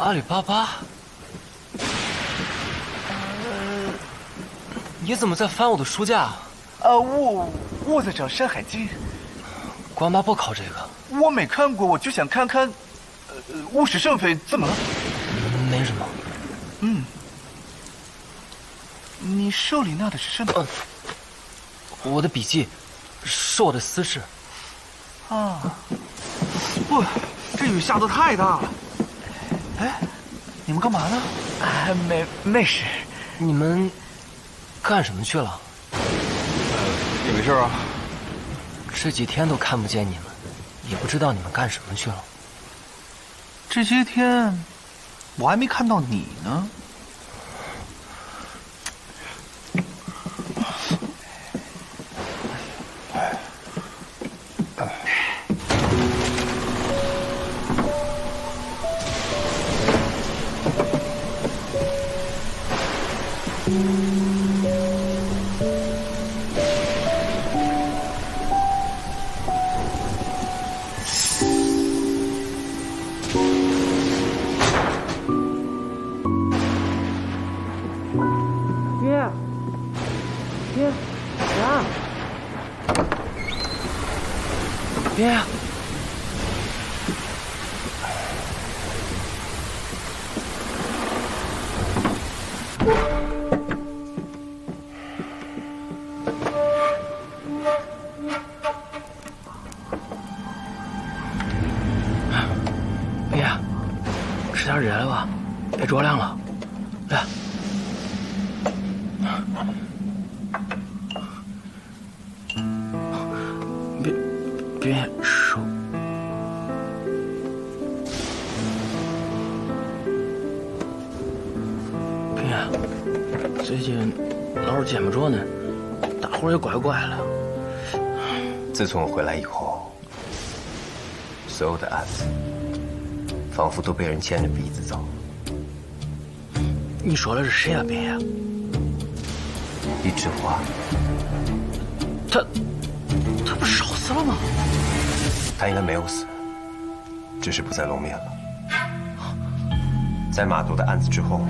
阿里巴巴。你怎么在翻我的书架？我在找《山海经》。关八不考这个。我没看过，我就想看看。物是生非，怎么了？没什么。你手里拿的是什么？我的笔记，是我的私事。啊！不，这雨下得太大了。哎，你们干嘛呢？没事。你们干什么去了？也没事啊。这几天都看不见你们，也不知道你们干什么去了。这些天，我还没看到你呢。别！别！吃点热的吧，别着凉了。来。别手。别，最近老是见不着呢，大伙也怪怪了。自从我回来以后，所有的案子仿佛都被人牵着鼻子走。你说的是谁啊，别呀？一枝花。他不烧死了吗？他应该没有死，只是不再露面了。在马都的案子之后，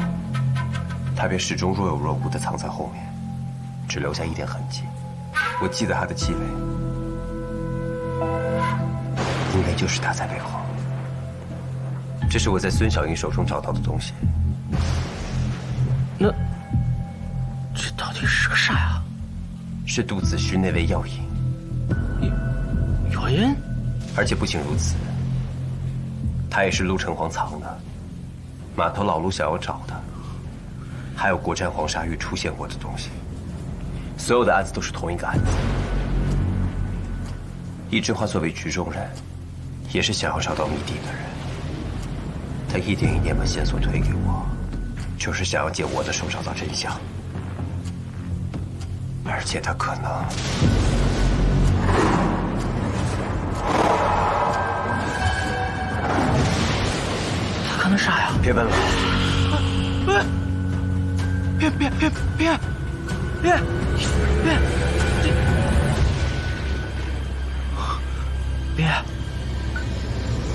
他便始终若有若无地藏在后面，只留下一点痕迹。我记得他的气味，应该就是他在背后。这是我在孙小英手中找到的东西。那这到底是个啥呀？是杜子虚那味药引。药引？而且不仅如此，他也是陆城隍藏的，码头老陆想要找的，还有国战黄沙玉出现过的东西。所有的案子都是同一个案子。易之花作为局中人，也是想要找到谜底的人。他一点一点把线索推给我，就是想要借我的手找到真相。而且他可能……他可能啥呀？别问了。别！别！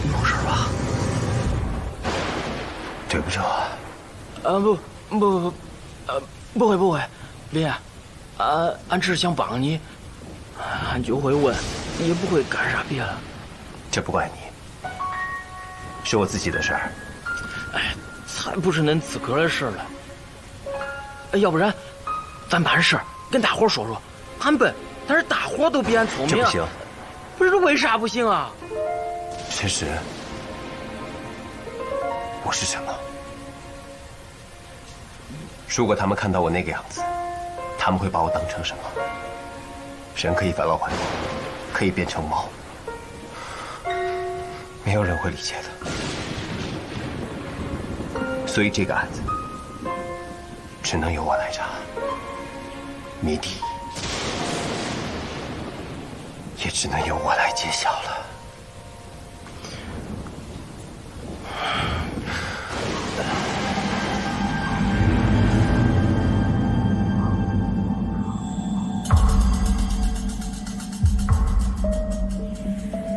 你没事吧？对不住啊。不会，别。俺只是想帮你，俺就会问，也不会干啥别的。这不怪你，是我自己的事儿。哎，才不是恁自个儿的事儿了。要不然，咱办事跟大伙说说，俺笨，但是大伙都比俺聪明。这不行。不是为啥不行啊？其实，我是什么？如果他们看到我那个样子，他们会把我当成什么？人可以返老还童，可以变成猫，没有人会理解的。所以这个案子只能由我来查，谜底也只能由我来揭晓了。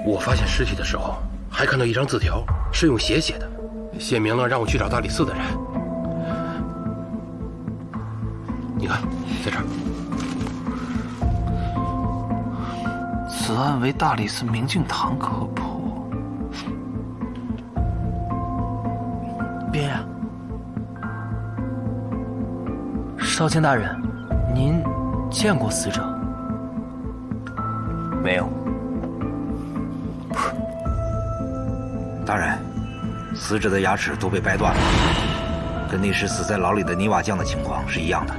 我发现尸体的时候，还看到一张字条，是用血写的。寫明了讓我去找大理寺的人。你看，在这儿。此案为大理寺明镜堂可破。边呀，少卿大人，您见过死者？没有。大人，死者的牙齿都被掰断了，跟那时死在牢里的泥瓦匠的情况是一样的。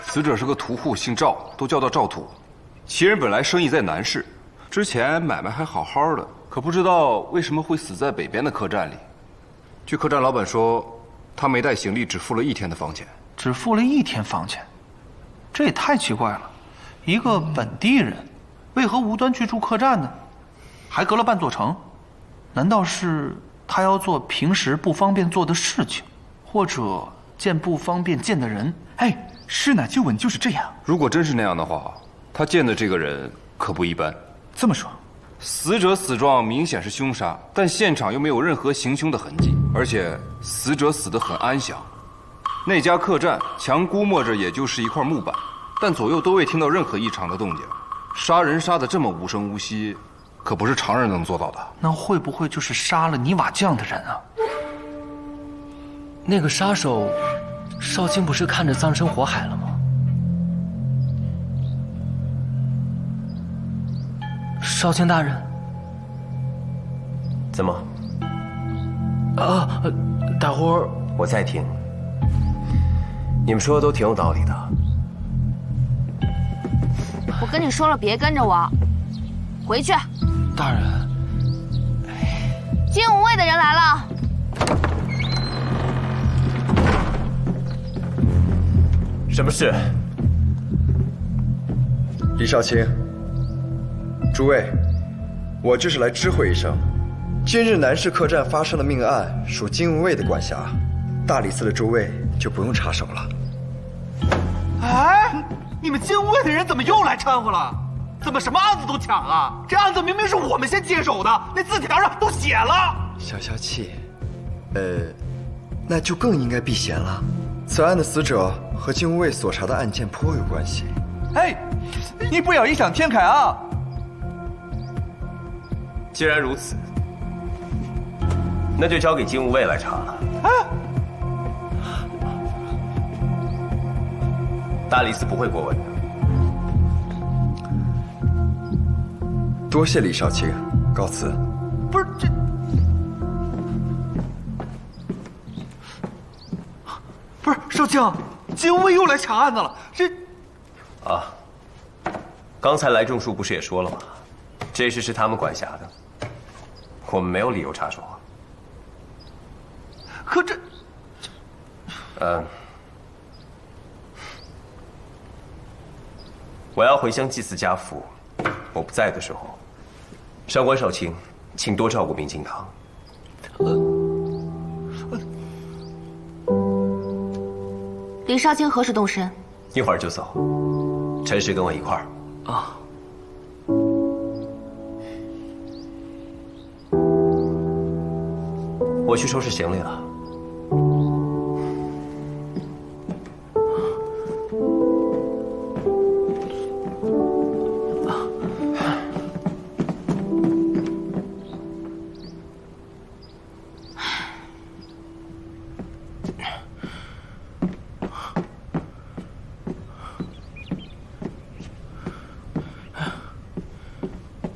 死者是个屠户，姓赵，都叫他赵土。其人本来生意在南市，之前买卖还好好的，可不知道为什么会死在北边的客栈里。据客栈老板说，他没带行李，只付了1天的房钱。只付了1天房钱，这也太奇怪了。一个本地人，为何无端去住客栈呢？还隔了半座城，难道是他要做平时不方便做的事情，或者见不方便见的人？哎，师奶就稳就是这样。如果真是那样的话，他见的这个人可不一般。这么说，死者死状明显是凶杀，但现场又没有任何行凶的痕迹，而且死者死得很安详。那家客栈强估摸着也就是一块木板，但左右都未听到任何异常的动静。杀人杀得这么无声无息，可不是常人能做到的。那会不会就是杀了泥瓦匠的人啊？那个杀手，少卿不是看着葬身火海了吗？少卿大人，怎么？啊，大伙儿，我在听。你们说的都挺有道理的。我跟你说了，别跟着我，回去。大人，金无畏的人来了。什么事？李少卿，诸位，我就是来知会一声，今日南市客栈发生的命案属金无畏的管辖，大理寺的诸位就不用插手了。哎，你们金无畏的人怎么又来掺和了？怎么什么案子都抢啊？这案子明明是我们先接手的，那字条上都写了。消消气，那就更应该避嫌了。此案的死者和金无畏所查的案件颇有关系。哎，你不要異想天開啊！既然如此，那就交給金無畏來查了。啊！大理寺不會過問的。多謝李少卿，告辭。不是這，不是少卿，金无畏又來搶案子了。這，啊，剛才來仲書不是也說了嗎？這事是他們管轄的，我們沒有理由插手啊。可這，我要回鄉祭祀家父，我不在的時候，上官少卿，請多照顧明鏡堂。李少卿何時動身？一會兒就走，陳氏跟我一塊兒。啊。我去收拾行李了。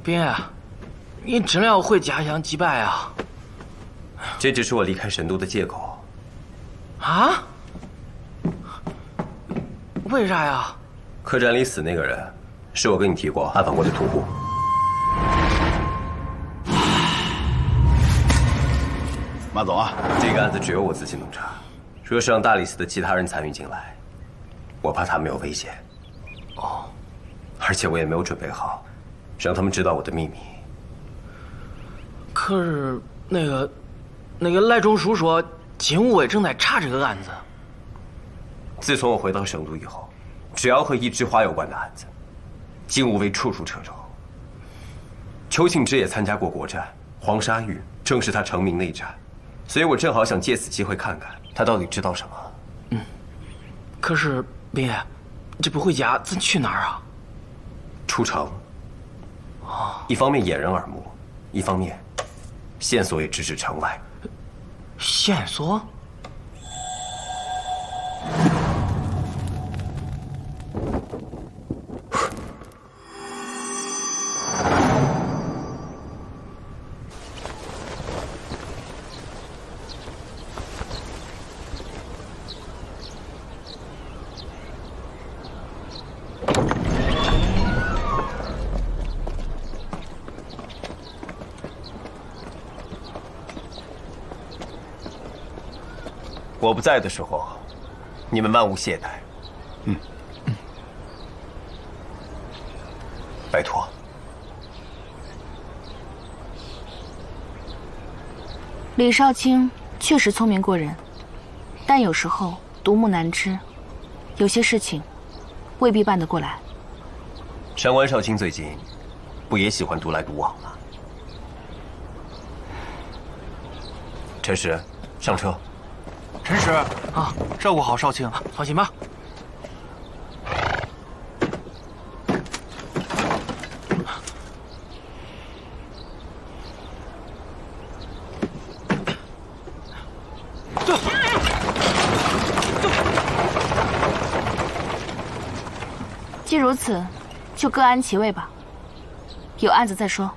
边啊，你真要回家鄉祭拜啊？這只是我離開神都的借口。啊？為啥呀？客棧裡死那個人，是我跟你提過暗訪過的屠戶。馬總啊，這個案子只有我自己能查，若是讓大理寺的其他人參與進來，我怕他們有危險。哦，而且我也沒有準備好，讓他們知道我的秘密。可是那個賴仲書說金無畏正在查這個案子。自从我回到省都以後，只要和一枝花有關的案子，金無畏處處掣肘。邱慶之也參加過國戰，黃沙峪正是他成名那一戰，所以我正好想借此機會看看他到底知道什麼。可是爹，這不回家，咱去哪兒啊？出城。一方面掩人耳目，一方面線索也直指城外。線索？我不在的時候，你們萬勿懈怠。拜託。李少卿確實聰明過人，但有時候獨木難支，有些事情未必辦得過來。上官少卿最近不也喜歡獨來獨往嗎？陳實，上車。陈使啊，照顧好少卿，放心吧。走，走。既如此，就各安其位吧。有案子再說。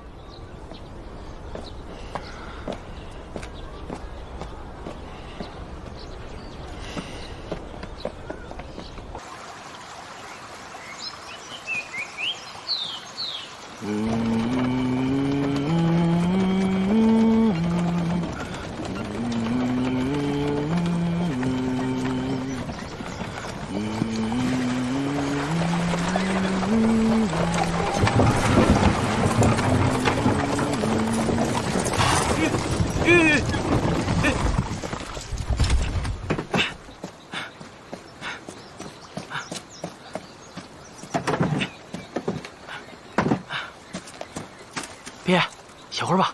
别，歇會兒吧。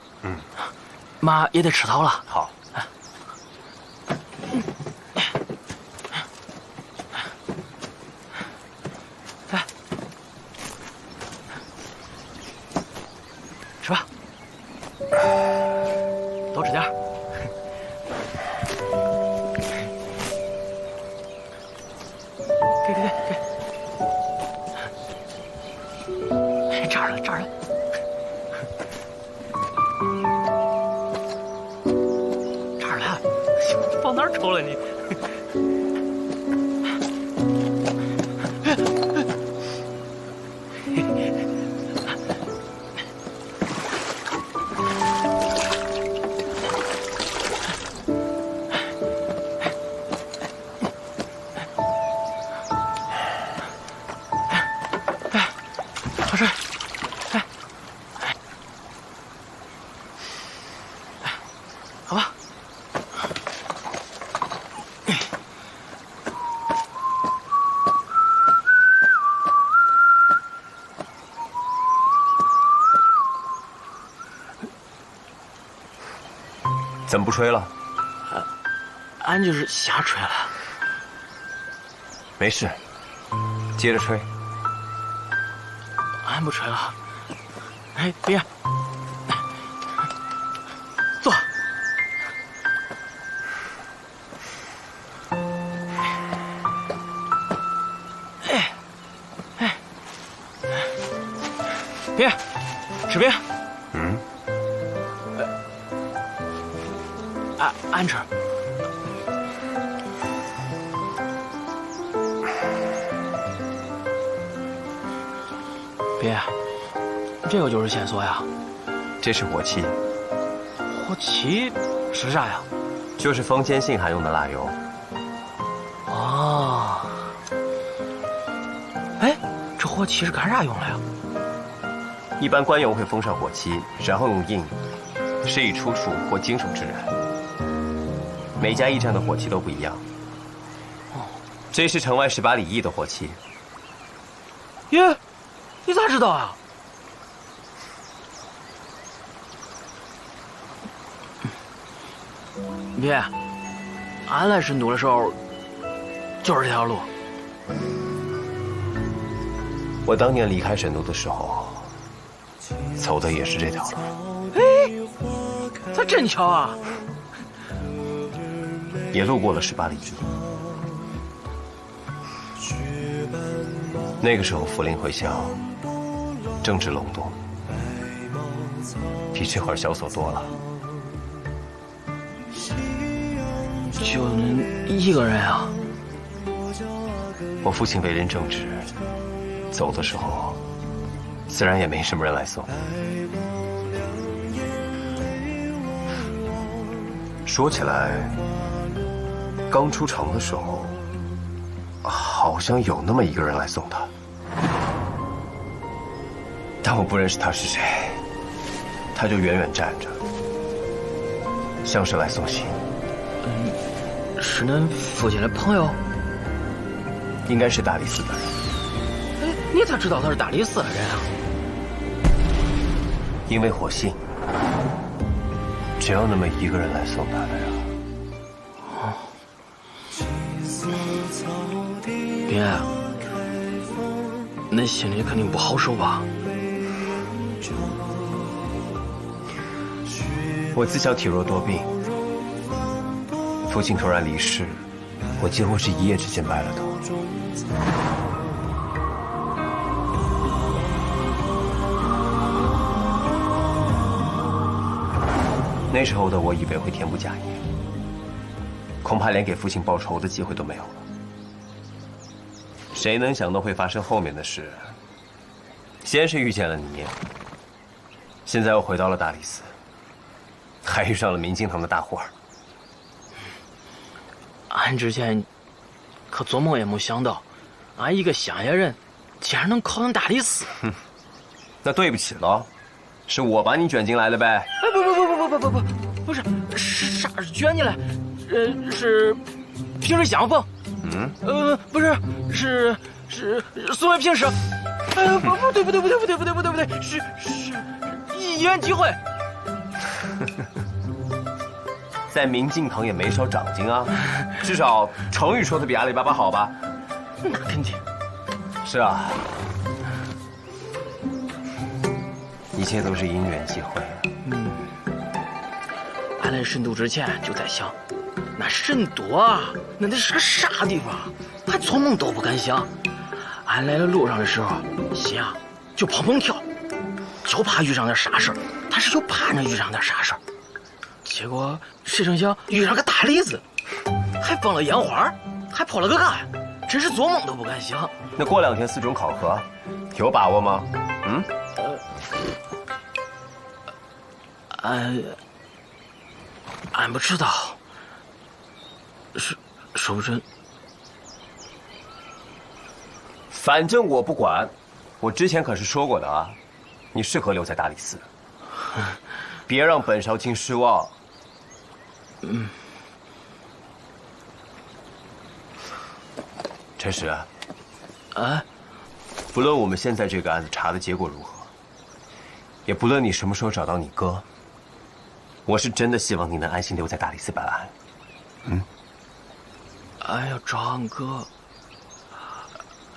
媽也得吃草了。好。來，吃吧，多吃點兒。給，這兒了，這兒了。往哪兒抽了你？喝水，来，好吧。怎麼不吹了？俺就是瞎吹了。沒事，接着吹。俺不吹了。哎，別，坐。別，吃別。俺吃。別，這個就是線索呀。這是火漆。火漆是啥呀？就是封緘信函用的蠟油。哦。哎，這火漆是幹啥用的呀？一般官員會封上火漆，然後用印，施以出處或經手之人。每家驛站的火漆都不一樣。這这是城外18里驿的火器。耶，你咋知道啊？别，俺来深都的时候就是这条路。我当年离开神都的时候，走的也是这条路。哎，咋真巧啊！也路过了18里驿。那个时候福临会乡正值隆冬，比这会儿萧索多了。就恁一个人啊？我父亲为人正直，走的时候自然也没什么人来送。说起来，刚出城的时候，好像有那么一个人来送他，但我不认识他是谁，他就远远站着，像是来送信。是恁父亲的朋友？应该是大理寺的人。哎，你咋知道他是大理寺的人啊？因为火信，只有那么一个人来送他的呀。别，恁心里肯定不好受吧？我自小体弱多病，父亲突然离世，我几乎是一夜之间白了头。那时候的我以为会天不假夜，恐怕连给父亲报仇的机会都没有了。谁能想到会发生后面的事？先是遇见了你，现在又回到了大理寺，还遇上了明镜堂的大伙儿。俺之前可做夢也沒想到，俺一個鄉下人竟然能考上大理寺。那對不起了，是我把你捲進來的唄。哎，不是，啥是捲進來？是萍水相逢。不是，是素未平生。不對，是一緣機會。在明鏡堂也沒少長進啊，至少成語說的比阿里巴巴好吧？那肯定。是啊，一切都是因緣際會。俺來神都之前就在想，那神都啊，那得是個啥地方？俺做夢都不敢想。俺來的路上的時候，心啊就砰砰跳，就怕遇上點啥事兒，但是又盼着遇上點啥事兒。結果誰成想遇上個大理寺，還放了煙花，還破了個案，真是做夢都不敢想。那過2天4中考核，有把握嗎？俺不知道，說不準。反正我不管，我之前可是說過的啊，你適合留在大理寺，別讓本少卿失望。陳實，不論我們現在這個案子查的結果如何，也不論你什麼時候找到你哥，我是真的希望你能安心留在大理寺辦案。俺要找俺哥，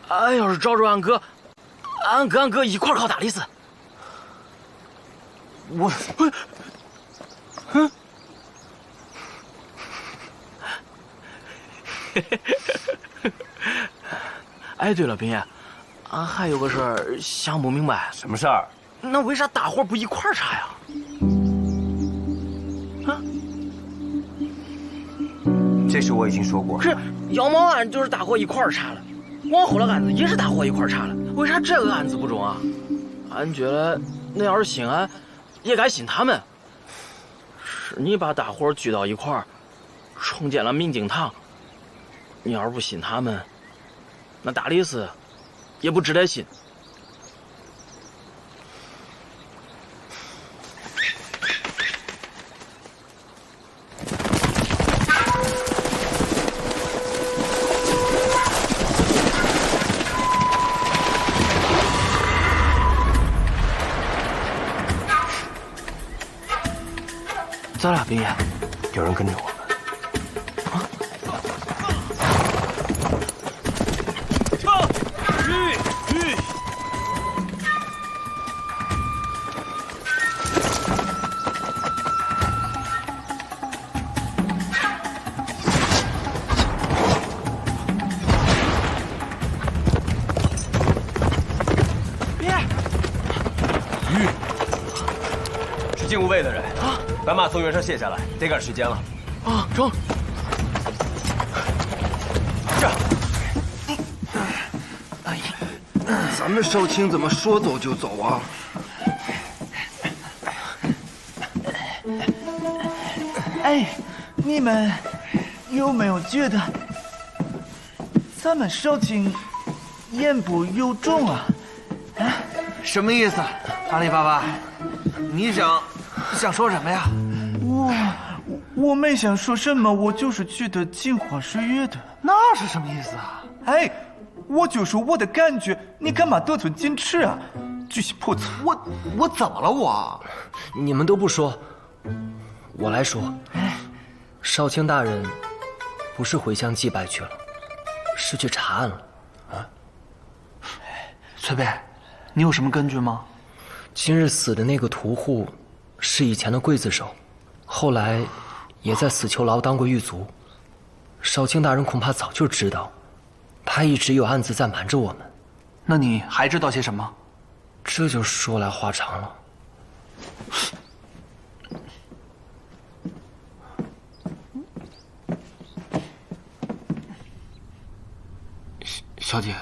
俺要是找着俺哥，俺跟俺哥一塊兒考大理寺。哎，對了，斌爺，俺還有個事兒想不明白。什麼事兒？那為啥大夥不一塊兒查呀？這事我已經說過了。是妖貓案就是大夥一塊兒查了，往後的案子也是大夥一塊兒查了，為啥這個案子不中啊？俺覺得那要是信俺，也該信他們。是你把大夥聚到一塊兒，重建了明鏡堂。你要是不信他們，那大理寺也不值得信。咋了，冰爷？有人跟着我们。禁无卫的人啊，把马从原上卸下来，得赶时间了。啊，中。这，哎呀，咱们少卿怎么说走就走啊？哎，你们有没有觉得咱们少卿言不由衷啊？啊，什么意思？阿里巴巴，你想说什么呀？我没想说什么，我就是觉得镜花水月的。那是什么意思啊？哎，我就说我的感觉，你干嘛得寸进尺啊？居心叵测。我怎么了我？你们都不说，我来说。少卿大人不是回乡祭拜去了，是去查案了。啊，崔贝，你有什么根据吗？今日死的那个屠户是以前的刽子手，后来也在死囚牢当过狱卒。少卿大人恐怕早就知道，他一直有案子在瞒着我们。那你还知道些什么？这就说来话长了。小姐，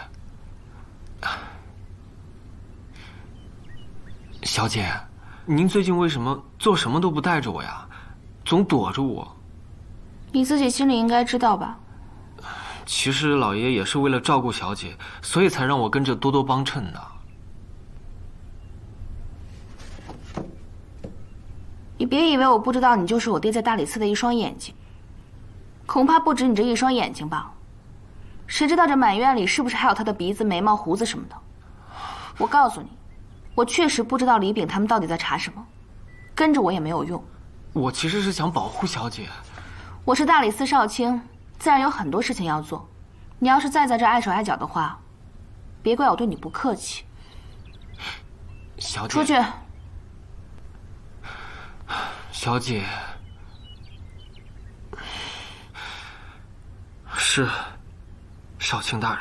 小姐，您最近为什么做什么都不带着我呀？总躲着我。你自己心里应该知道吧？其實老爺也是為了照顧小姐，所以才讓我跟着多多幫襯的。你別以為我不知道你就是我爹在大理寺的一雙眼睛，恐怕不止你這一雙眼睛吧？誰知道這滿院裡是不是還有他的鼻子、眉毛、鬍子什麼的？我告訴你，我確實不知道李炳他們到底在查什麼，跟着我也沒有用。我其實是想保護小姐。我是大理寺少卿，自然有很多事情要做。你要是再在這礙手礙腳的話，別怪我對你不客氣。小姐，出去。小姐，是少卿大人。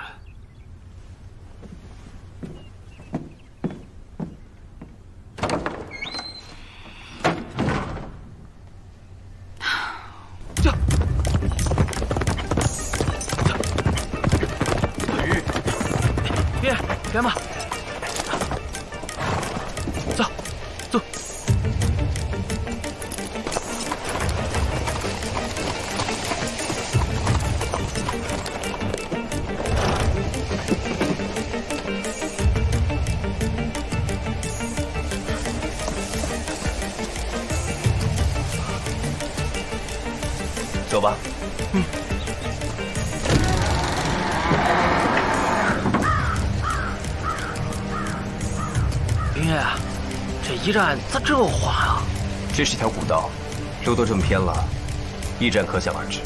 别嘛，走，走。走吧。嗯。林月，这驿站咋这么滑啊？这是条古道，路都这么偏了，驿站可想而知。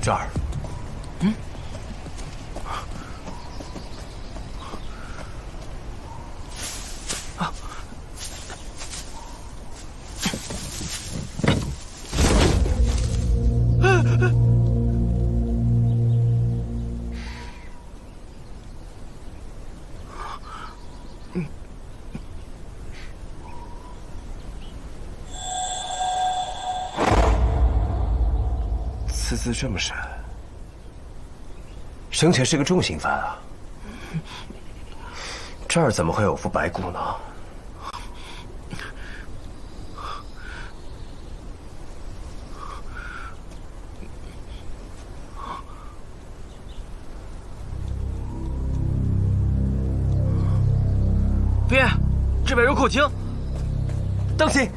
这儿。嗯。啊。刺字这么深，生前是个重刑犯啊！这儿怎么会有副白骨呢？别，这边有口情，当心！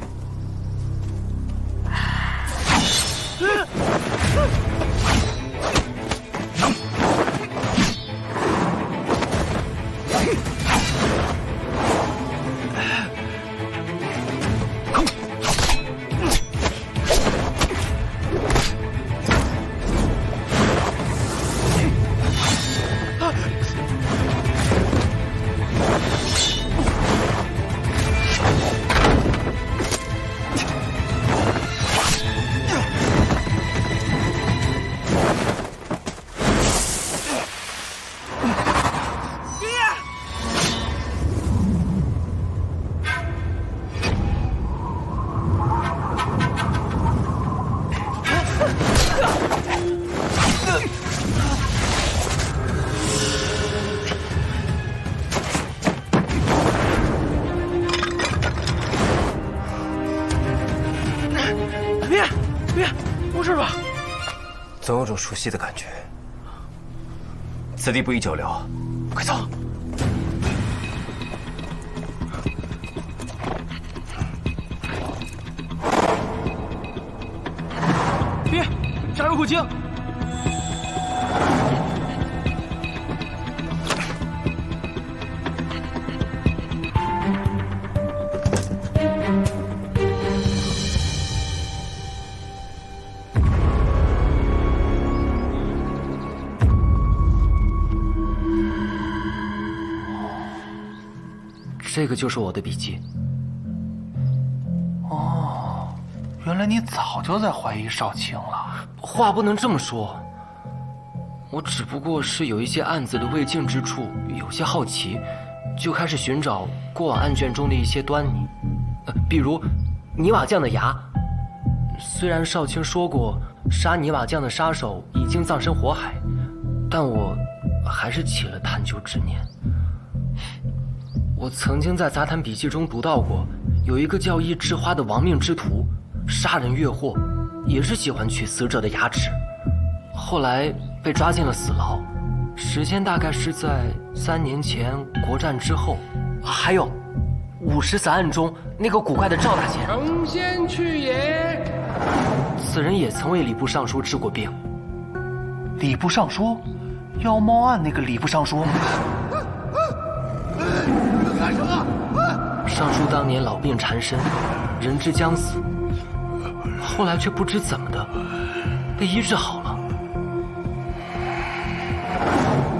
别，没事吧？总有种熟悉的感觉。此地不宜久留，快走！别，杀人过轻！这个就是我的笔记。哦，原来你早就在怀疑少卿了。话不能这么说，我只不过是有一些案子的未尽之处，有些好奇，就開始尋找過往案卷中的一些端倪。比如泥瓦匠的牙，雖然少卿說過殺泥瓦匠的殺手已經葬身火海，但我還是起了探究之念。我曾經在雜談筆記中讀到過，有一個叫易智花的亡命之徒，殺人越貨，也是喜歡取死者的牙齒，後來被抓進了死牢，時間大概是在3年前國戰之後。還有50死案中那個古怪的趙大仙，承先去也。此人也曾為禮部尚書治過病。禮部尚書，妖貓案那個禮部尚書。尚書當年老病纏身，人之將死，後來卻不知怎麼的被醫治好了。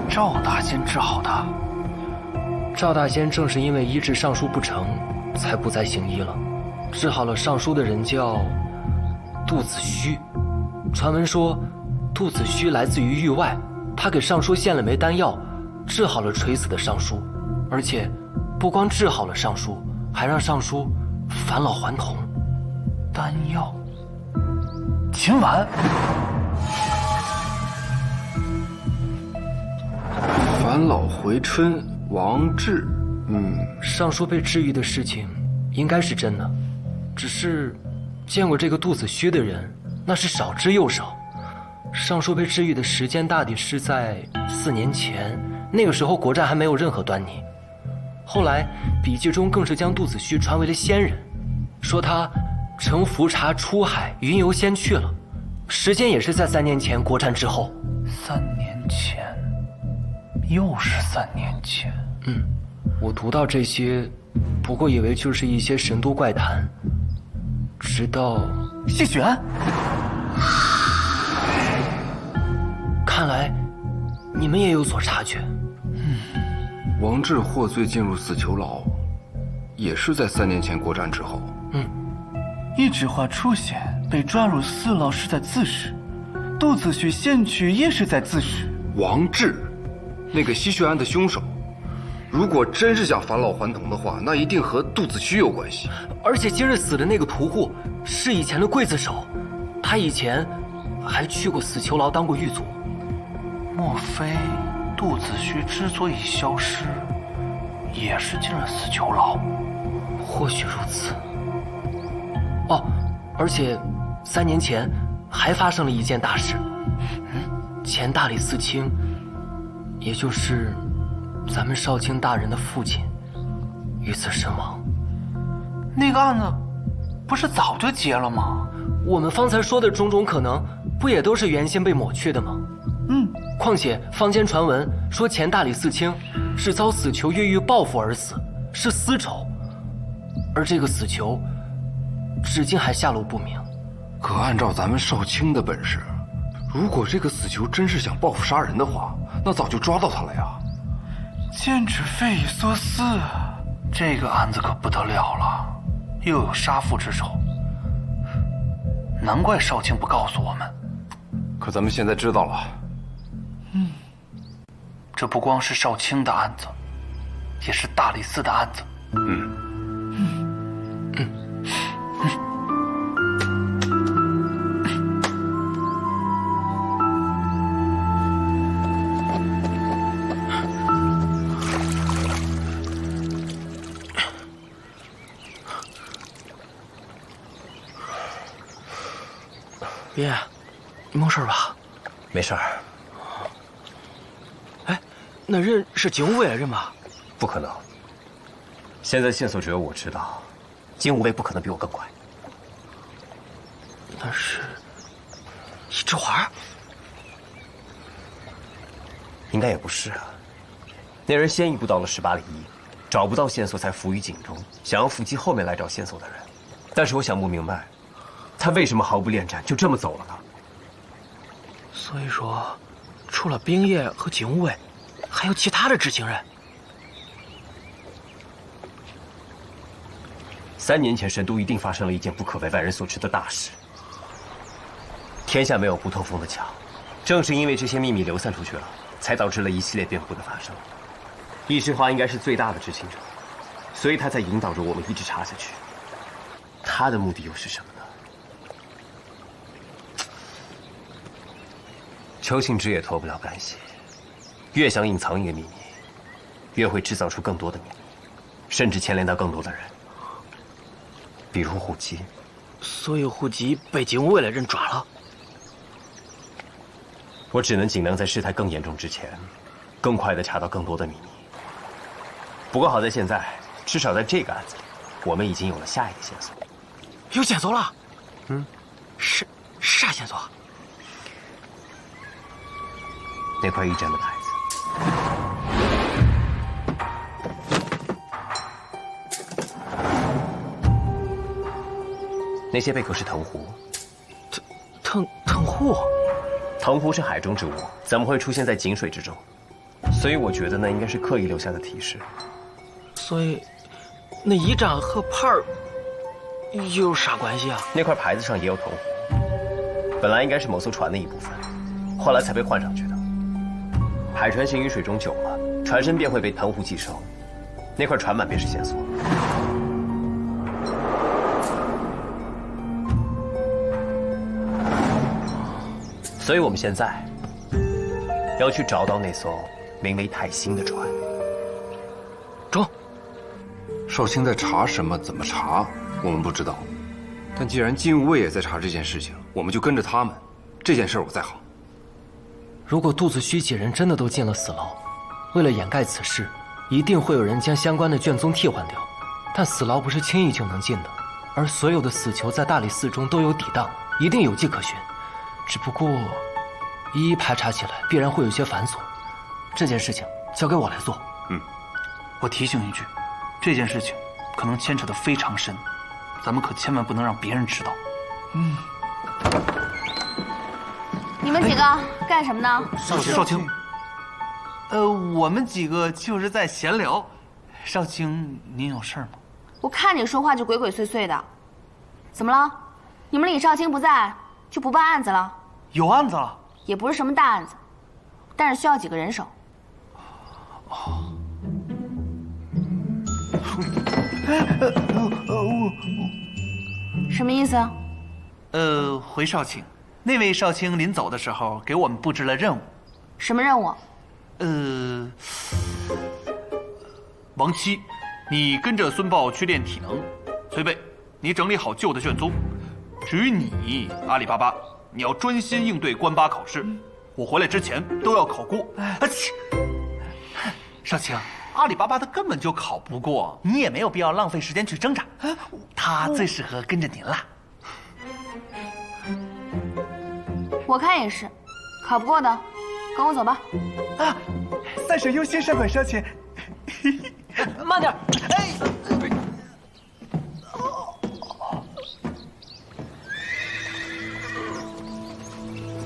趙大仙治好的。趙大仙正是因為醫治尚書不成，才不再行醫了。治好了尚書的人叫杜子虛，傳聞說杜子虛來自於域外，他給尚書獻了枚丹藥，治好了垂死的尚書，而且不光治好了尚書，還讓尚書返老還童。丹藥，秦婉，返老回春，王志。尚書被治癒的事情應該是真的，只是見過這個杜子虛的人那是少之又少。尚書被治癒的時間大抵是在4年前，那個時候國戰還沒有任何端倪。後來筆記中更是將杜子虛傳為了仙人，說他乘浮茶出海雲遊仙去了，時間也是在3年前國戰之後。3年前，又是3年前。我讀到這些，不過以為就是一些神都怪談，直到謝玄。看來你們也有所察覺。王志獲罪進入死囚牢，也是在3年前國戰之後。易智花出現被抓入4牢是在自始，杜子虛獻曲也是在自始。王志，那個吸血案的兇手，如果真是想返老還童的話，那一定和杜子虛有關係。而且今日死的那個屠戶是以前的劊子手，他以前還去過死囚牢當過獄卒。莫非杜子虛之所以消失，也是進了死囚牢？或許如此。哦，而且3年前還發生了一件大事，前大理寺卿，也就是咱們少卿大人的父親，於此身亡。那個案子不是早就結了嗎？我們方才說的種種可能，不也都是原先被抹去的嗎？況且坊間傳聞說前大理寺卿是遭死囚越獄報復而死，是私仇，而這個死囚至今還下落不明。可按照咱們少卿的本事，如果這個死囚真是想報復殺人的話，那早就抓到他了呀。劍指匪夷所思，這個案子可不得了了，又有殺父之仇，難怪少卿不告訴我們。可咱們現在知道了。這不光是少卿的案子，也是大理寺的案子。别，你没事吧？没事儿。哎，那人是金无畏的人吧？不可能。现在线索只有我知道，金无畏不可能比我更快。那是一枝花？应该也不是啊。那人先一步到了18里1，找不到线索才伏于井中，想要伏击后面来找线索的人。但是我想不明白，他为什么毫不恋战就这么走了呢？所以说，除了冰叶和金无畏，还有其他的知情人。3年前，神都一定发生了一件不可为外人所知的大事。天下没有不透风的墙，正是因为这些秘密流散出去了，才导致了一系列变故的发生。易世华应该是最大的知情者，所以他才引导着我们一直查下去。他的目的又是什么呢？邱庆之也脱不了干系，越想隐藏一个秘密，越会制造出更多的秘密，甚至牵连到更多的人，比如户籍。所以户籍被金无畏的人抓了。我只能尽量在事态更严重之前，更快地查到更多的秘密。不过好在现在，至少在这个案子里，我们已经有了下一个线索。有线索了？是啥线索？那块驿站的牌子。那些贝壳是藤壶。藤壶？藤壶是海中之物，怎么会出现在井水之中？所以我觉得那应该是刻意留下的提示。所以，那驿站和牌儿有啥关系啊？那块牌子上也有藤壶，本来应该是某艘船的一部分，后来才被换上去的。海船行于水中久了，船身便会被藤壶寄收，那块船板便是线索。所以我们现在要去找到那艘名为泰兴的船。中。少卿在查什么？怎么查？我们不知道。但既然金无畏也在查这件事情，我们就跟着他们。这件事我在行。如果肚子虚几人真的都进了死牢，为了掩盖此事，一定会有人将相關的卷宗替換掉。但死牢不是輕易就能進的，而所有的死囚在大理寺中都有抵當，一定有跡可循。只不過，一一排查起來必然會有些繁瑣。這件事情交給我來做。我提醒一句，這件事情可能牽扯得非常深，咱們可千萬不能讓別人知道。你們幾個幹什麼呢？少卿，我們幾個就是在閒聊。少卿，您有事嗎？我看你說話就鬼鬼祟祟的，怎麼了？你們李少卿不在，就不辦案子了？有案子了？也不是什麼大案子，但是需要幾個人手。什麼意思？回少卿，那位少卿臨走的時候給我們布置了任務。什麼任務？王七，你跟着孫豹去練體能。崔貝，你整理好舊的卷宗。至於你，阿里巴巴，你要專心應對關八考試。我回來之前都要考過。少卿，阿里巴巴他根本就考不過，你也沒有必要浪費時間去掙扎。他最適合跟着您了。我看也是，考不過的，跟我走吧。啊，三水優先上管少卿。慢點。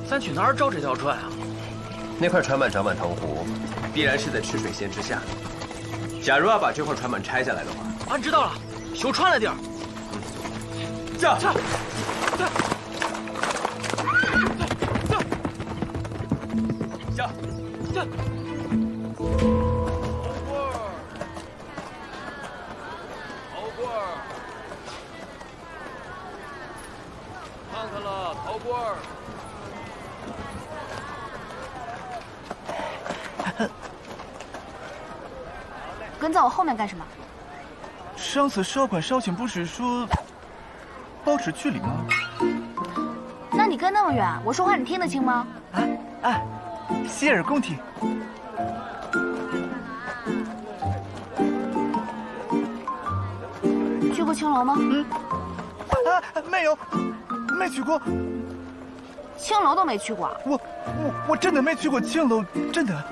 咱去哪兒找這條船啊？那塊船板長滿藤壺，必然是在赤水仙之下。假如要把這塊船板拆下來的話，俺知道了，修船的地兒。駕！下！下！陶罐兒，看看了，陶罐兒。跟在我後面幹什麼？上次少管少卿不是說保持距離嗎？那你跟那麼遠，我說話你聽得清嗎？洗耳恭聽。去過青樓嗎？没有，没去過。青樓都沒去過？我真的沒去過青樓，真的。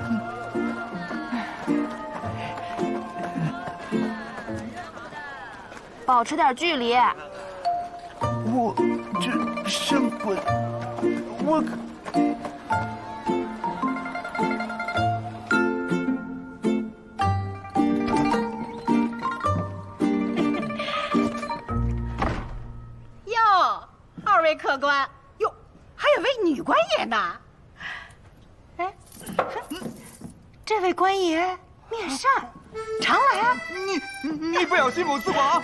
保持點距離。我這身份，我。喲，二位客官，喲，還有位女官爺呢。哎，這位官爺面善，常來啊。你不要信某此話，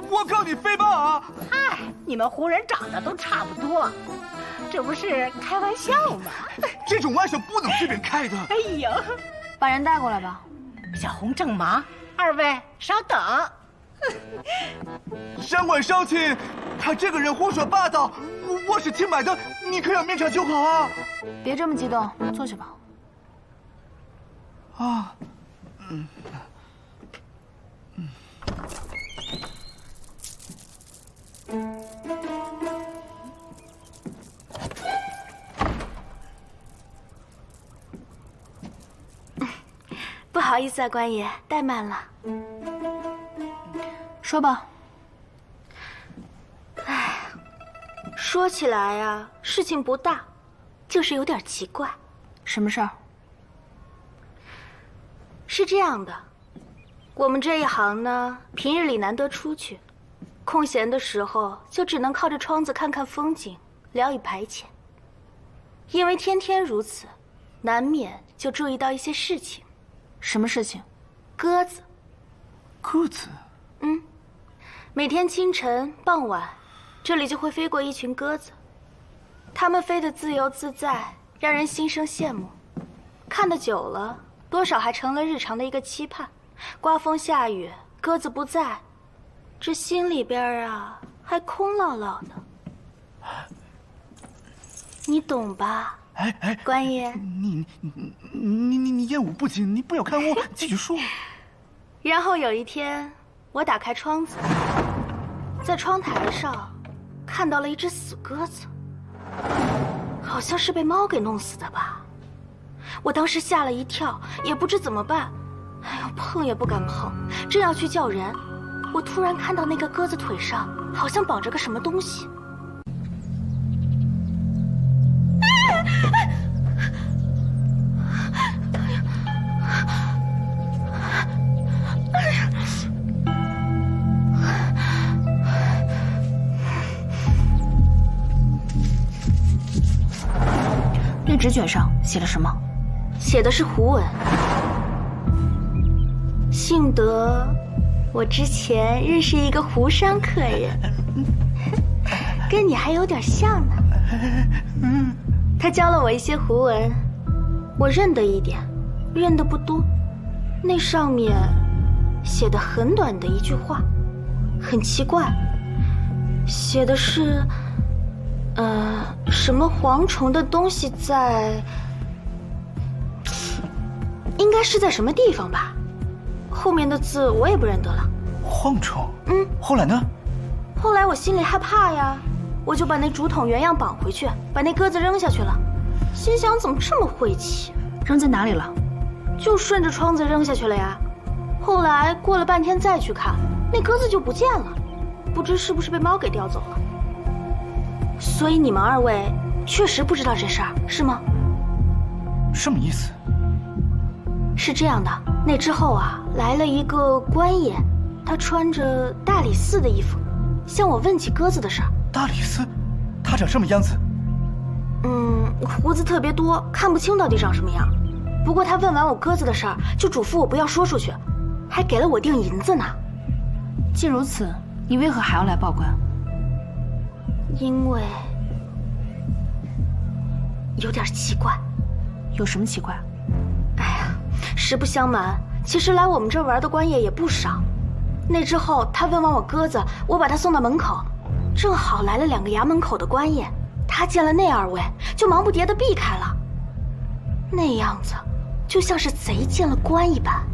我告你誹謗啊！嗨，你們胡人長得都差不多，這不是開玩笑嗎？這種玩笑不能隨便開的。哎呦，把人帶過來吧。小紅正忙，二位稍等。上官少卿，他這個人胡說八道，我是清白的，你可要面上就好啊！別這麼激動，坐下吧。啊，不好意思啊，官爺，怠慢了。說吧。唉，說起來啊，事情不大，就是有點奇怪。什麼事兒？是這樣的，我們這一行呢，平日裡難得出去，空閒的時候就只能靠着窗子看看風景，聊以排遣。因為天天如此，難免就注意到一些事情。什麼事情？鴿子。鴿子？嗯，每天清晨、傍晚，這裡就會飛過一群鴿子，它們飛得自由自在，讓人心生羨慕。看得久了，多少還成了日常的一個期盼。颳風下雨，鴿子不在，這心裡邊啊，還空落落的。你懂吧？哎，官爺，你言無不盡，你不要看我，繼續說。然後有一天，我打開窗子，在窗台上看到了一隻死鴿子，好像是被貓給弄死的吧。我當時嚇了一跳，也不知怎麼辦。哎呦，碰也不敢碰，正要去叫人，我突然看到那個鴿子腿上好像綁着個什麼東西。那紙卷上寫了什麼？寫的是胡文。幸得我之前認識一個胡商客人，跟你還有點像呢。他教了我一些胡文，我認得一點，認得不多。那上面寫的很短的一句話，很奇怪，寫的是什麼蝗蟲的東西在，應該是在什麼地方吧。後面的字我也不認得了。蝗蟲？後來呢？後來我心裡害怕呀，我就把那竹筒原樣綁回去，把那鴿子扔下去了。心想怎麼這麼晦氣？扔在哪裡了？就順着窗子扔下去了呀。後來過了半天再去看，那鴿子就不見了，不知是不是被貓給叼走了。所以你們二位確實不知道這事兒，是嗎？什麼意思？是這樣的，那之後啊，來了一個官爺，他穿着大理寺的衣服，向我問起鴿子的事兒。大理寺？他長什麼樣子？鬍子特別多，看不清到底長什麼樣。不過他問完我鴿子的事兒，就囑咐我不要說出去，還給了我�錠銀子呢。既如此，你為何還要來報官？因為有點奇怪。有什麼奇怪？哎呀，實不相瞞，其實來我們這兒玩的官爺也不少。那之後他問完我鴿子，我把他送到門口，正好來了2個衙門口的官爺，他他見了那二位，就忙不迭地避開了，那樣子就像是賊見了官一般。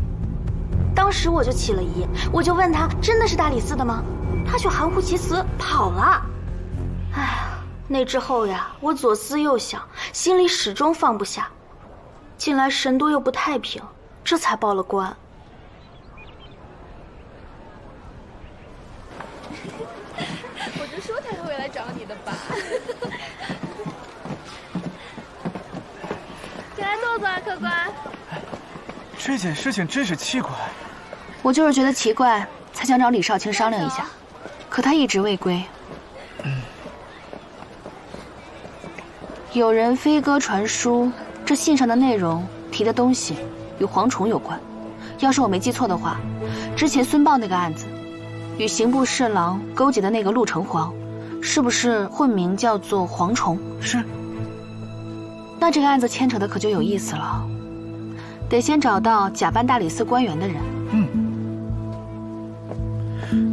當時我就起了疑，我就問他真的是大理寺的嗎？他卻含糊其辭跑了。哎呀，那之後呀，我左思右想，心裡始終放不下。近來神都又不太平，這才報了官。我就說他会來找你的吧。进來坐坐啊，客官。這件事情真是奇怪。我就是覺得奇怪，才想找李少卿商量一下，可他一直未歸。有人飛鴿傳書，這信上的內容提的東西與蝗蟲有關。要是我沒記錯的話，之前孫豹那個案子，與刑部侍郎勾結的那個陸城隍，是不是混名叫做蝗蟲？是。那這個案子牽扯的可就有意思了，得先找到假扮大理寺官員的人。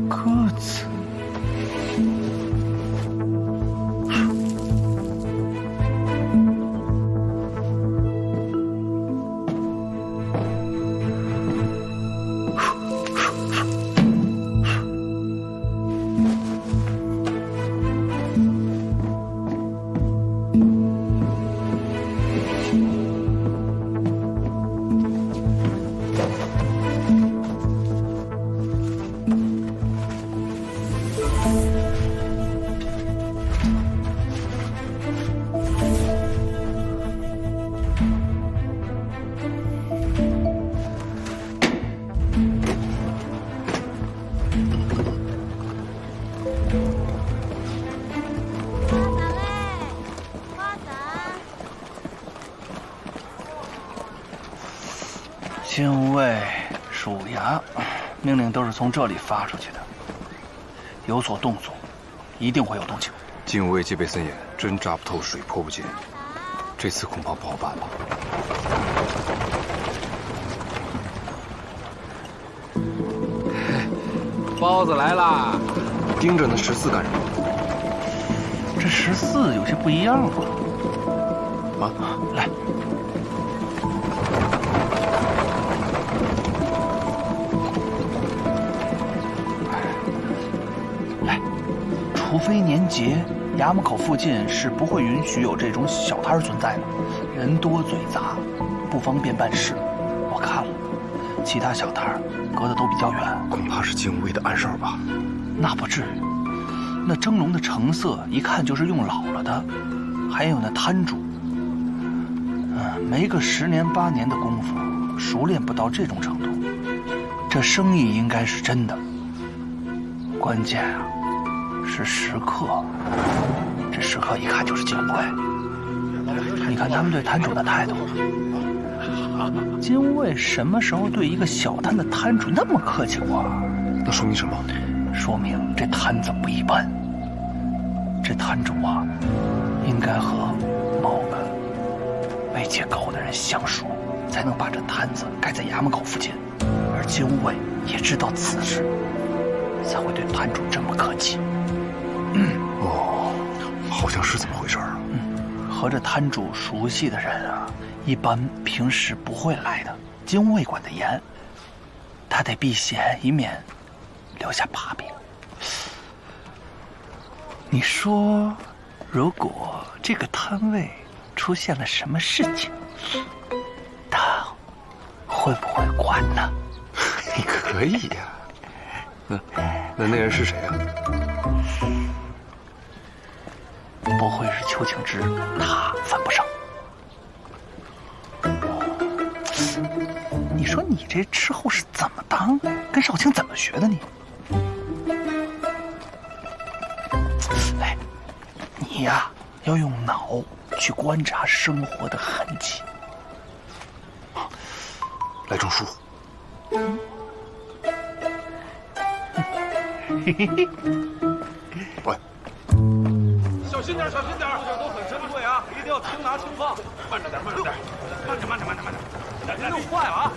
鴿子。禁卫、署衙，命令都是从这里发出去的。有所动作，一定会有动静。禁卫戒备森严，针扎不透，水泼不进，这次恐怕不好办了。包子来啦！盯着那14干什么？这14有些不一样吧？啊，来。除非年节，衙门口附近是不会允许有这种小摊存在的，人多嘴杂，不方便办事。我看了，其他小摊隔得都比较远，恐怕是禁卫的暗哨吧？那不至于，那蒸笼的成色一看就是用老了的，还有那摊主，没个10年8年的功夫，熟练不到这种程度。这生意应该是真的，关键啊。是食客，这食客一看就是禁卫。你看他们对摊主的态度，禁卫什么时候对一个小摊的摊主那么客气过？那说明什么？说明这摊子不一般。这摊主啊，应该和某个位阶高的人相熟，才能把这摊子盖在衙门口附近。而禁卫也知道此事，才会对摊主这么客气。哦，好像是这么回事啊。和这摊主熟悉的人啊，一般平时不会来的。禁卫管得严，他得避嫌，以免留下把柄。你说，如果这个摊位出现了什么事情，他会不会管呢？你可以呀。那人是谁呀？不会是邱庆之，他犯不上。你说你这斥候是怎么当的？跟少卿怎么学的你？哎，你呀，要用脑去观察生活的痕迹。来种树。嘿嘿嘿。喂。小心点，小心点，都很珍贵啊，一定要轻拿轻放。慢着点，慢着点，慢着，人弄坏了啊！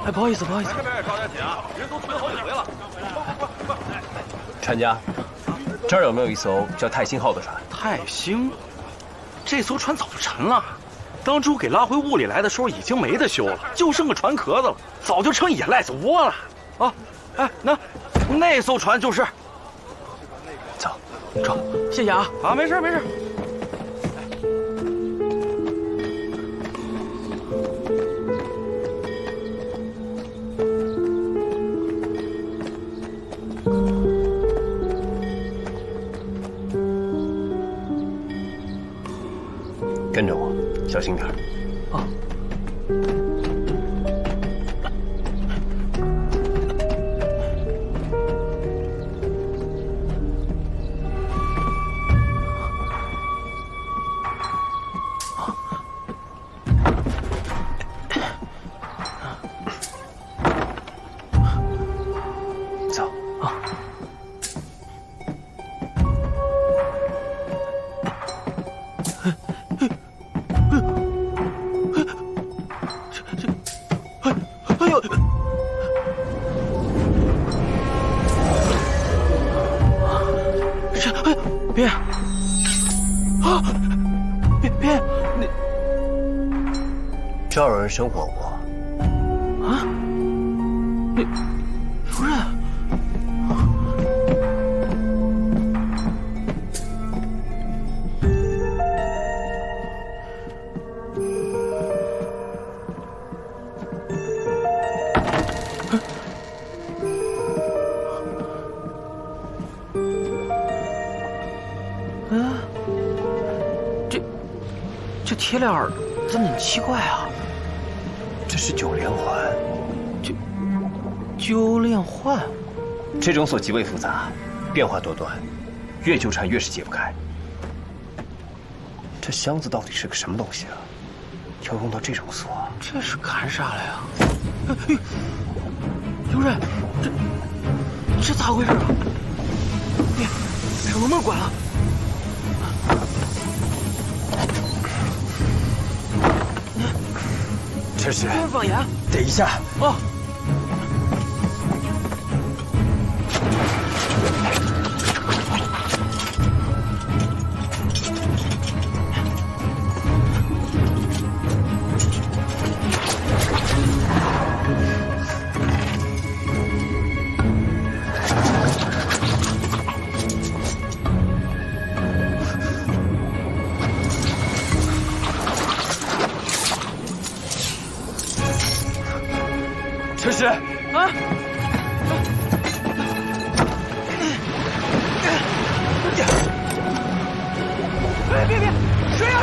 哎，不好意思，不好意思，这边也着点紧啊，人都推好几回了。快！参加，这儿有没有一艘叫泰兴号的船？泰兴，这艘船早就沉了。当初给拉回雾里来的时候，已经没得修了，就剩个船壳子了，早就成野赖子窝了。啊，哎，那艘船就是。走，走，谢谢啊。啊，没事没事。跟着我，小心点。啊。走啊。哎呦！这哎，别啊！别！你这儿有人生活过啊？你夫人？这铁链儿怎么那么奇怪啊？这是9连环。9连环，这种锁极为复杂，变化多端，越纠缠越是解不开。这箱子到底是个什么东西啊？要用到这种锁？这是干啥了呀？有人，这咋回事啊？别，什么门关了？这是。放眼。等一下。啊。这是啊！别，谁呀？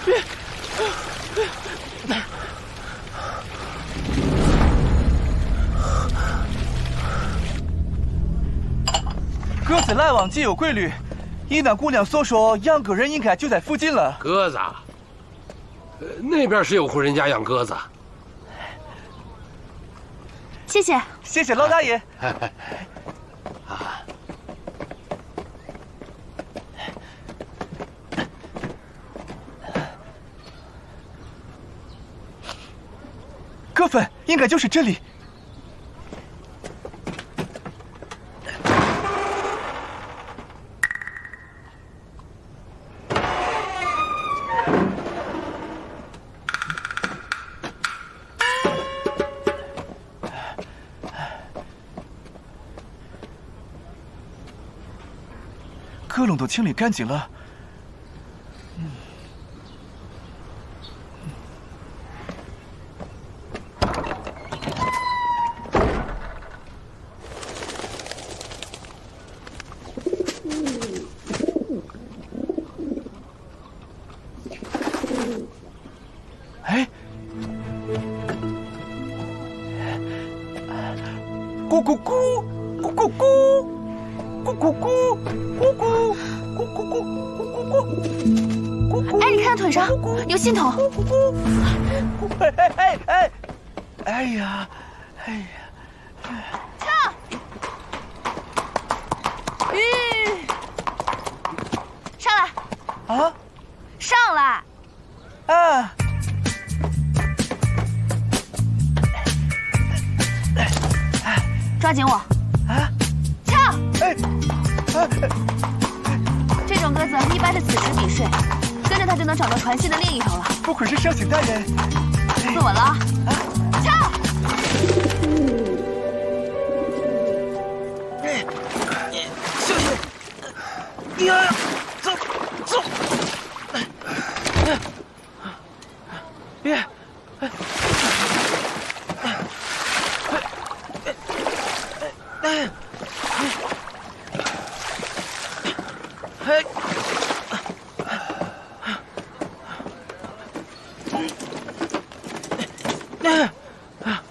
别！鸽子来往既有规律，依那姑娘所说，养鸽人应该就在附近了。鸽子，那边是有户人家养鸽子。谢谢，谢谢老大爷。啊。鸽粪应该就是这里。鸽笼都清理干净了。咕咕咕咕咕咕咕咕咕咕咕咕咕。哎，你看他腿上有信头。哎呀！跳！上来！啊！上来！啊！抓紧我！啊！跳！哎！这种鸽子一般是此时必睡，跟着它就能找到船信的另一头了。不愧是上请大人。坐稳了啊！跳！小心！呀，走！别！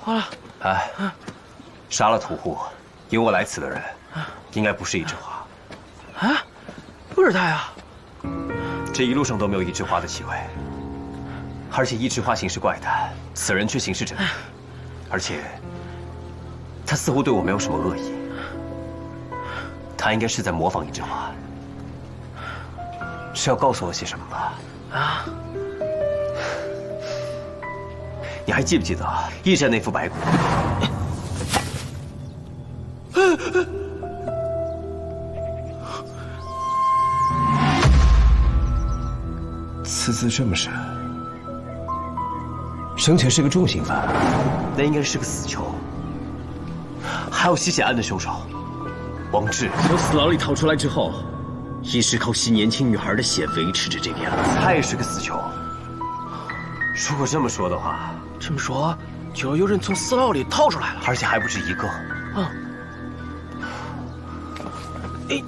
好了。哎，杀了屠户，引我来此的人，应该不是一枝花。啊，不是他呀！这一路上都没有一枝花的气味，而且一枝花行事怪诞，此人却行事缜密，而且他似乎对我没有什么恶意。他应该是在模仿一枝花，是要告诉我些什么吧？啊！你还记不记得驿站那副白骨？刺字这么深，生前是个重刑犯，那应该是个死囚。还有吸血案的凶手王志，从死牢里逃出来之后，一直靠吸年轻女孩的血维持着这个样子。他也是个死囚。如果这么说的话，这么说，就有人从死牢里逃出来了，而且还不止一个。啊！哎！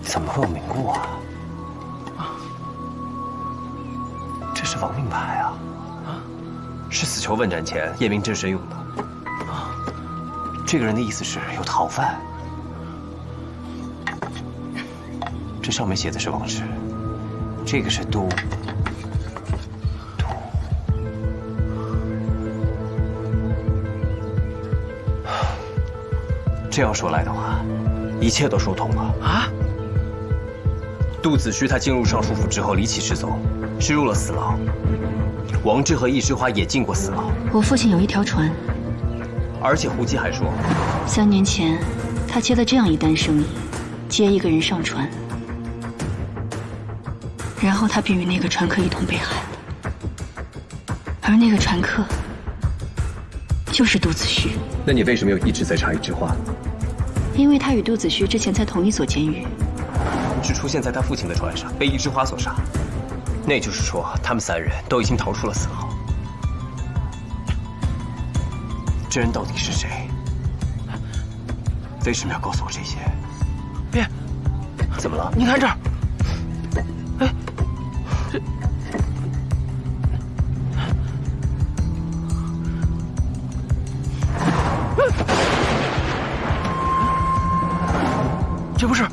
怎么会有名录啊？这是亡命牌啊！是死囚问斩前验明正身用的。这个人的意思是有逃犯。这上面写的是王志，这个是都。这样说来的话，一切都说通了啊！杜子虚他进入尚书府之后离奇失踪，是入了死牢。王志和一枝花也进过死牢。我父亲有一条船，而且胡姬还说，3年前他接了这样一单生意，接一个人上船，然后他便与那个船客一同被害了，而那个船客就是杜子虚。那你为什么又一直在查一枝花？因为他与杜子虚之前在同一所监狱，是出现在他父亲的船上，被一枝花所杀。那就是说，他们3人都已经逃出了死牢。这人到底是谁？为什么要告诉我这些？别，怎么了？你看这儿，哎，这不是。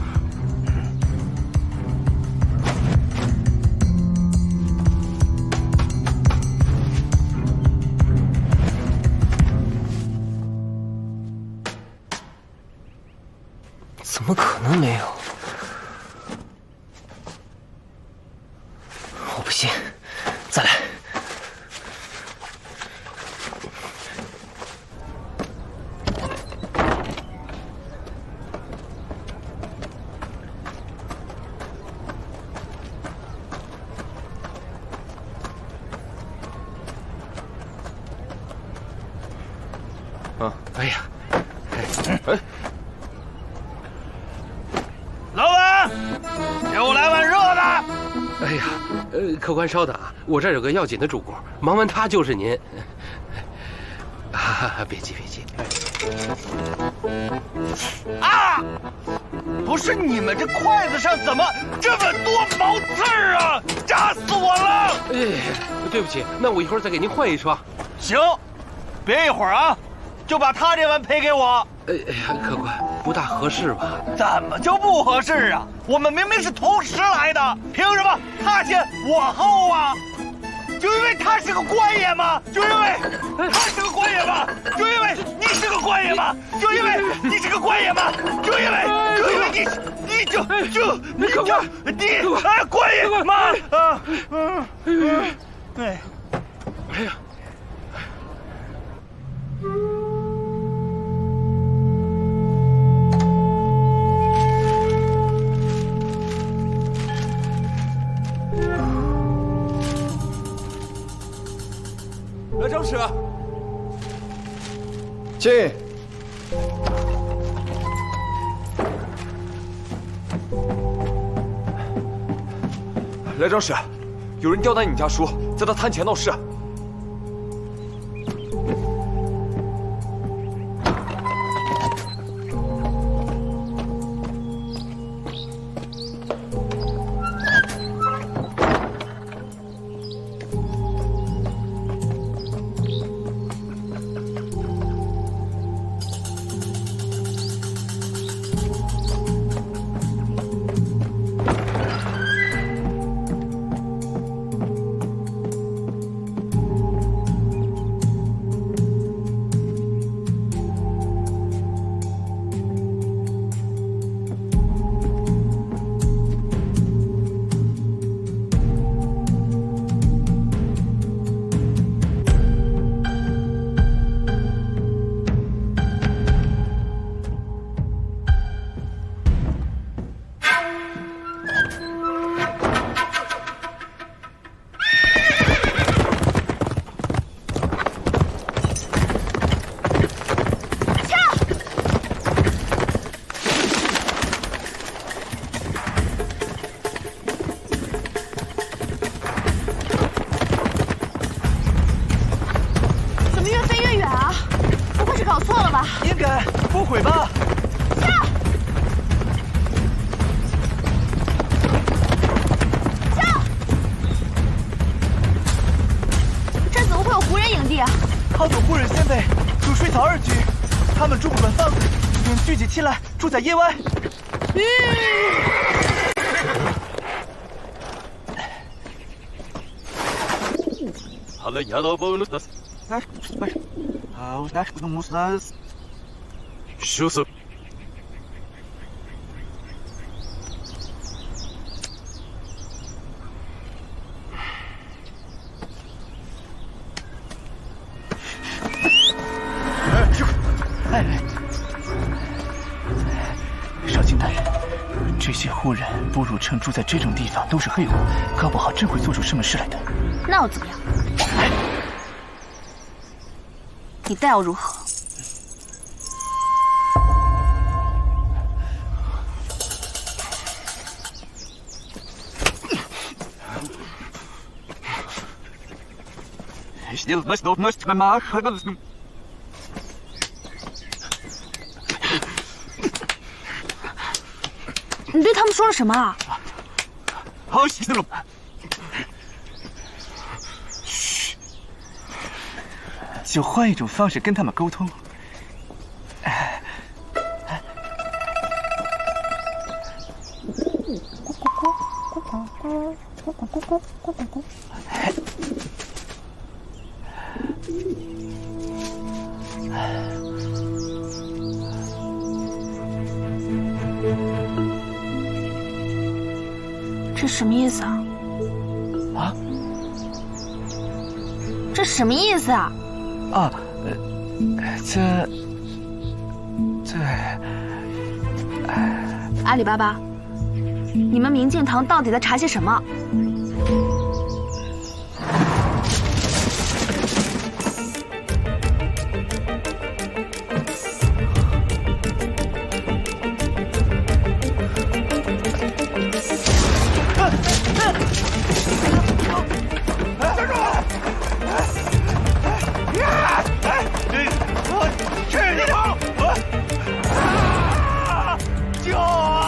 怎么可能没有？我不信，再来。啊！哎呀，哎。老板，给我来碗热的。哎呀，客官稍等啊，我这儿有个要紧的主顾，忙完他就是您。啊，别急别急。啊！不是你们这筷子上怎么这么多毛刺儿啊？扎死我了！哎，对不起，那我一会儿再给您换一双。行，别一会儿啊，就把他这碗赔给我。哎呀，客官，不大合适吧？怎么就不合适啊？我们明明是同时来的，凭什么他先我后啊？就因为他是个官爷吗？就因为他是个官爷吗？就因为你是个官爷吗？就因为你是个官爷吗？就因为你官爷吗？哎呀！来，张使，进。来，张使，有人刁难你家叔，在他摊前闹事。应该不会吧？下！这怎么会有胡人营地啊？好多胡人先辈逐水草而居，他们住不惯房子，便聚集起来住在野外。好了，亚罗波鲁斯。叔叔。少卿大人，这些胡人步入城，住在这种地方，都是黑户，搞不好真会做出什么事来的。那又怎么样？你待我如何？你对他们说了什么啊？嘘，就换一种方式跟他们沟通。这什么意思啊？啊？这什么意思啊？啊，这，阿里巴巴，你们明镜堂到底在查些什么？去你的！救我！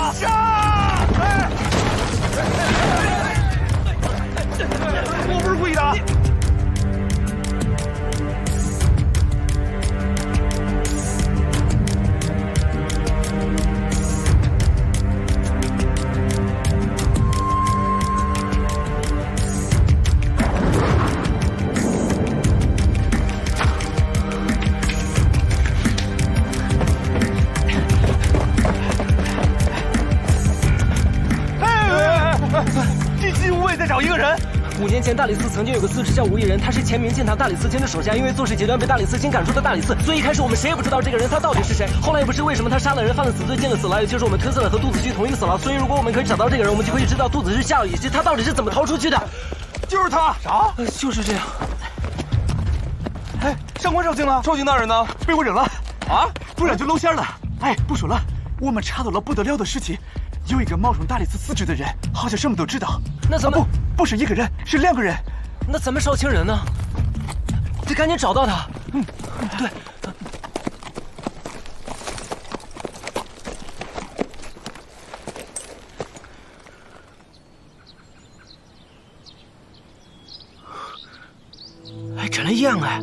这金无畏在找一个人。 5年前，大理寺曾经有个司职叫吴一人，他是前明镜堂大理寺卿的手下，因为做事极端被大理寺卿赶出了大理寺，所以一开始我们谁也不知道这个人他到底是谁。后来也不知为什么他杀了人，犯了死罪，进了死牢，也就是我们推测的和杜子虚同一个死牢。所以如果我们可以找到这个人，我们就可以知道杜子虚下了野心，他到底是怎么逃出去的。就是他。啥？就是这样。哎，上官少卿呢？少卿大人呢？被我忍了。啊？不然就露馅了。哎，不说了，我们查到了不得了的事情。 有一个冒充大理寺司职的人，好像什么都知道。那咱们、不是一个人，是2个人。那咱们少卿人呢？得赶紧找到他。对。哎，真的一样哎。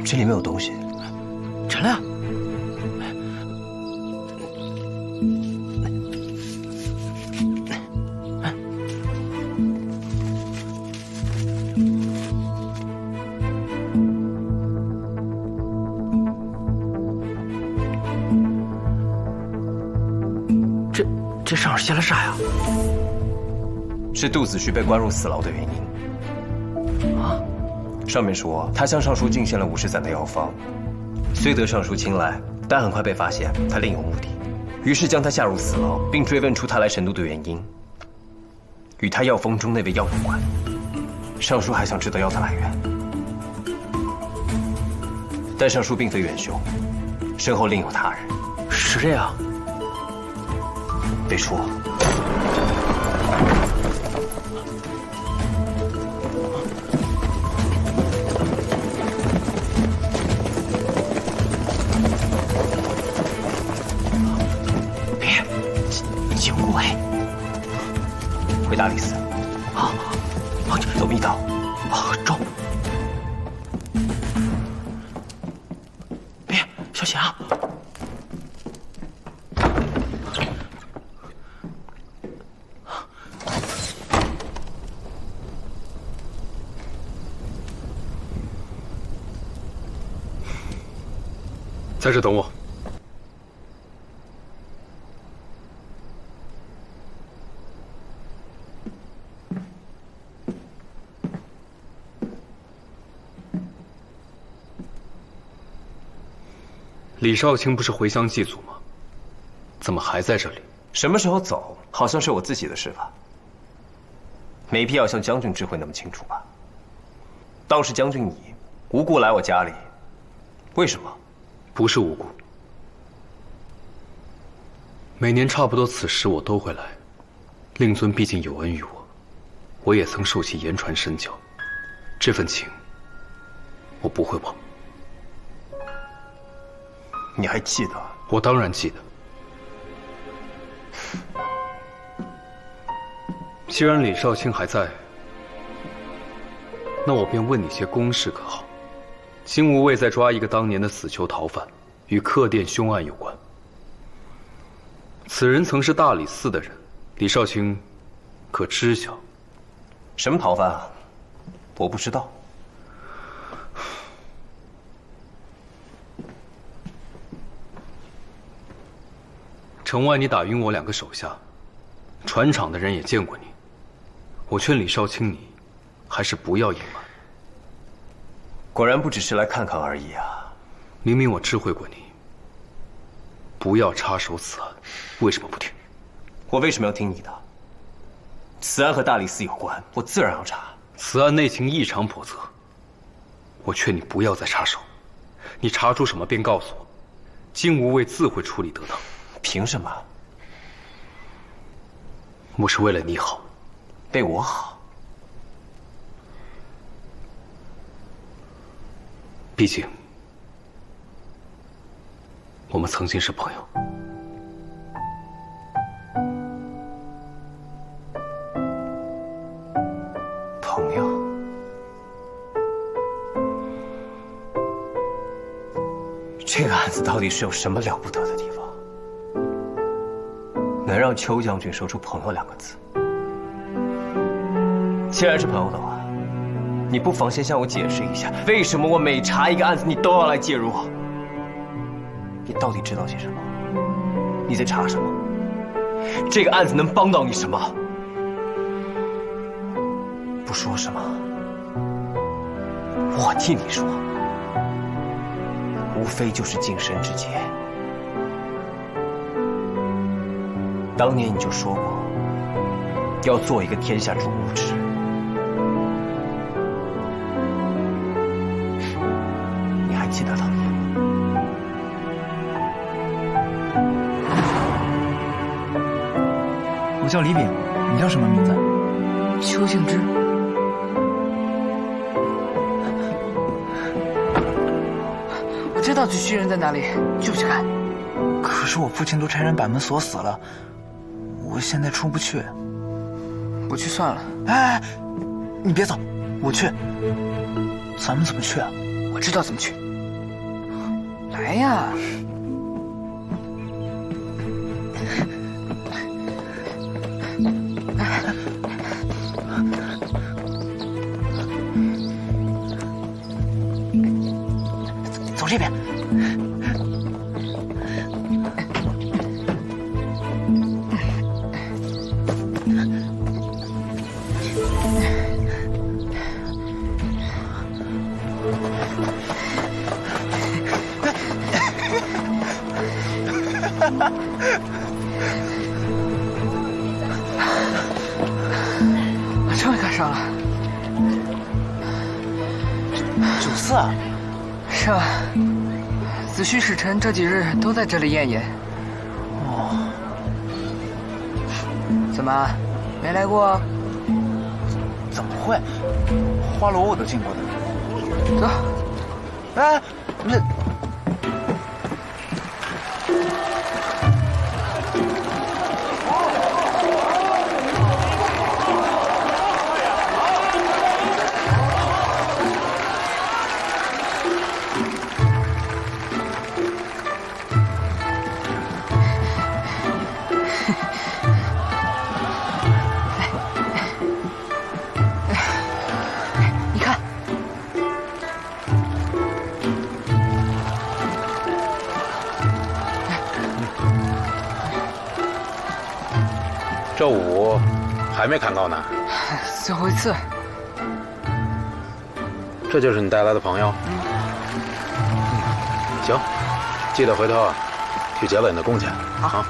这里面有东西，真的？这上写了啥呀？是杜子虚被关入死牢的原因。啊？ 上面说他向尚书进献了50散的药方，虽得尚书青睐，但很快被发现他另有目的，于是将他下入死牢，并追問出他来神都的原因，與他藥方中那味藥有關。尚書還想知道藥的來源，但尚書並非元凶，身後另有他人。是這樣？別說。 回大理寺。好，走密道。好，走。别，小心啊！在这等我。 李少卿不是回鄉祭祖嗎？怎麼還在這裡？什麼時候走，好像是我自己的事吧。沒必要像將軍智慧那麼清楚吧？倒是將軍你無故來我家裡，為什麼？不是無故。每年差不多此時我都會來。令尊畢竟有恩於我，我也曾受其言傳身教，這份情我不會忘。 你還記得？我當然記得。既然李少卿還在，那我便問你些公事可好？金無畏在抓一個當年的死囚逃犯，與客店兇案有關。此人曾是大理寺的人，李少卿可知曉？什麼逃犯啊？我不知道。 城外你打暈我2個手下，船廠的人也見過你。我勸李少卿你，還是不要隱瞞。果然不只是來看看而已啊！明明我知會過你，不要插手此案，為什麼不聽？我為什麼要聽你的？此案和大理寺有關，我自然要查。此案內情異常叵測，我勸你不要再插手。你查出什麼便告訴我，金無畏自會處理得當。 憑什麼？我是為了你好，為我好。畢竟，我們曾經是朋友。朋友。這個案子到底是有什麼了不得的地方？ 能讓邱將軍說出“朋友”2個字。既然是朋友的話，你不妨先向我解釋一下，為什麼我每查一個案子，你都要來介入？你到底知道些什麼？你在查什麼？這個案子能幫到你什麼？不說什麼？我替你說，無非就是晉升之劫。當年你就說過，要做一個天下主物之人。你還記得當年嗎？我叫李炳，你叫什么名字？邱敬之。我知道举须人在哪里，就去看。可是我父亲都差人把门锁死了，我现在出不去。不去算了。哎，你别走，我去。咱们怎么去啊？我知道怎么去。来呀！走这边。终于赶上了。94啊？是啊，子虚使臣这几日都在这里验眼。哦。怎么，没来过？怎么会？花楼我都进过的。走。哎，那。这舞还没看够呢，最后一次。这就是你带来的朋友。行，记得回头去结了你的工钱啊。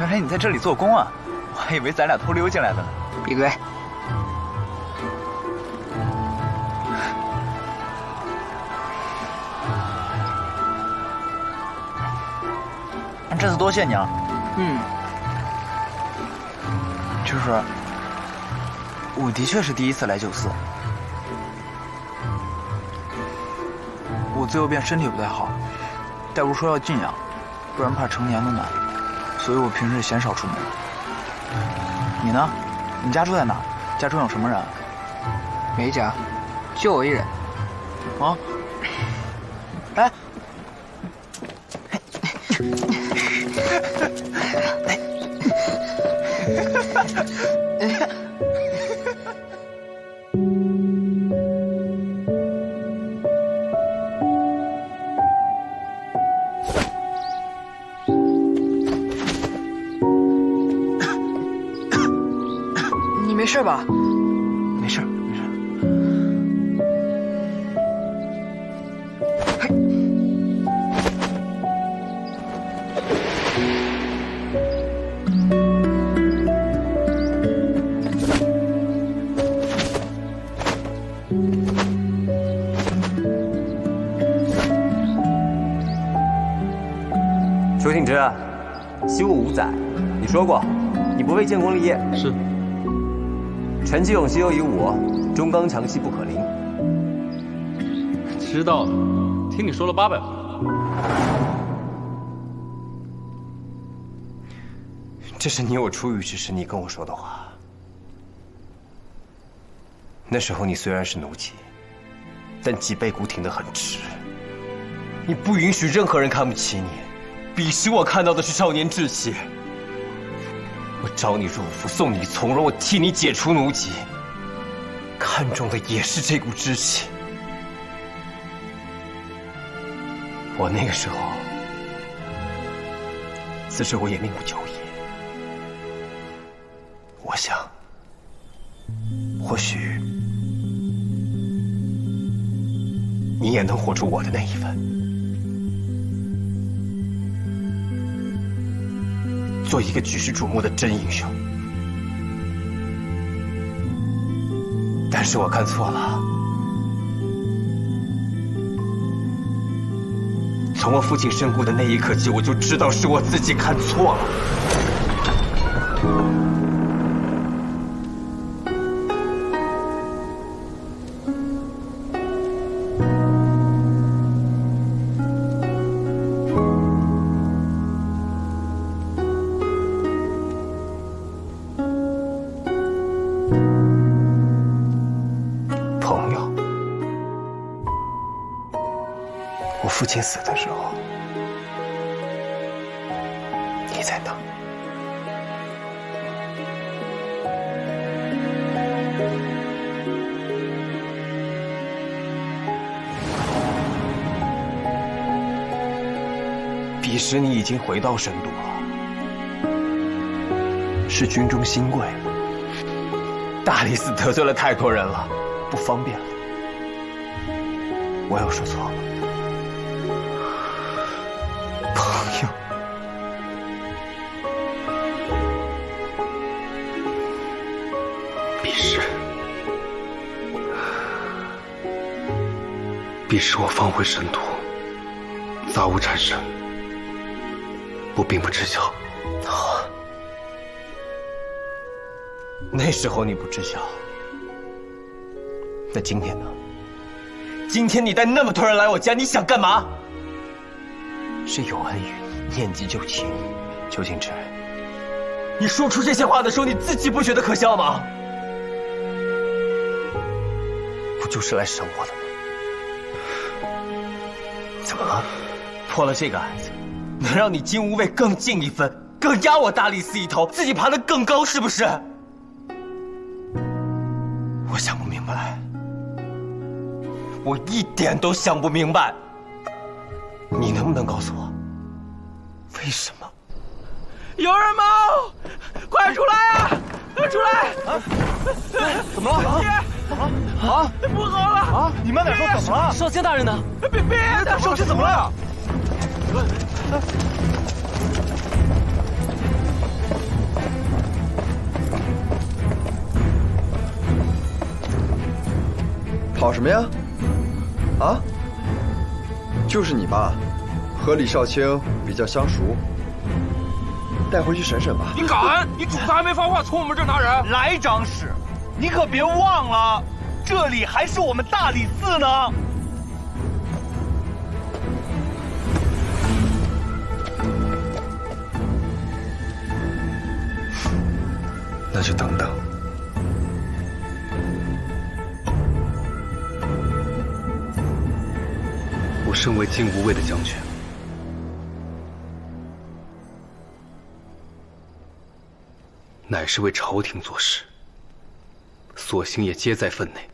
原来你在这里做工啊，我还以为咱俩偷溜进来的呢。闭嘴。这次多谢你啊。就是，我的確是第一次來94。我最右邊身體不太好，大夫說要靜養，不然怕成年都難，所以我平時鮮少出門。你呢？你家住在哪？家中有什麼人？沒家，就我一人。啊？哎。你沒事吧？沒事，沒事。邱庆之，习武5載，你說過，你不為建功立業。是。陳其勇心有一我，中剛強系不可凌。知道了，聽你說了800回。這是你我初遇之時你跟我說的話。那時候你雖然是奴婢，但脊背骨挺得很直。你不允許任何人看不起你，彼時我看到的是少年志氣。我我招你入府，送你从容，我替你解除奴籍，看重的也是这股志气。我那个时候，此时我也命不久矣。我想，或许你也能活出我的那一份。做一个举世瞩目的真英雄，但是我看錯了。從我父親身故的那一刻起，我就知道是我自己看錯了。我父親死的時候，你在哪？彼時你已經回到深都了，是軍中新貴了。大理寺得罪了太多人了，不方便了。我有說錯嗎？彼時我方回深都，雜物纏身，我並不知曉。那時候你不知曉，那今天呢？今天你帶那麼多人來我家，你想幹嘛？是有恩於你，念及舊情。邱慶之，你說出這些話的時候，你自己不覺得可笑嗎？不就是來審我的嗎？怎麼了？破了這個案子，能讓你金吾衛更進一分，更壓我大理寺一頭，自己爬得更高，是不是？我想不明白，我一點都想不明白。你能不能告訴我，為什麼？有人嗎？快出來啊！出來！怎麼了？怎麼了？啊！不好了！啊！你慢點說，怎麼了？少卿大人呢？別！少卿怎麼了？跑什麼呀？啊？就是你吧，和李少卿比較相熟，帶回去審審吧。你敢？你主子還沒發話，從我們這兒拿人？來，長史，你可別忘了，這裡還是我們大理寺呢。那就等等。我身為金吾衛的將軍，乃是為朝廷做事，所行也皆在分內。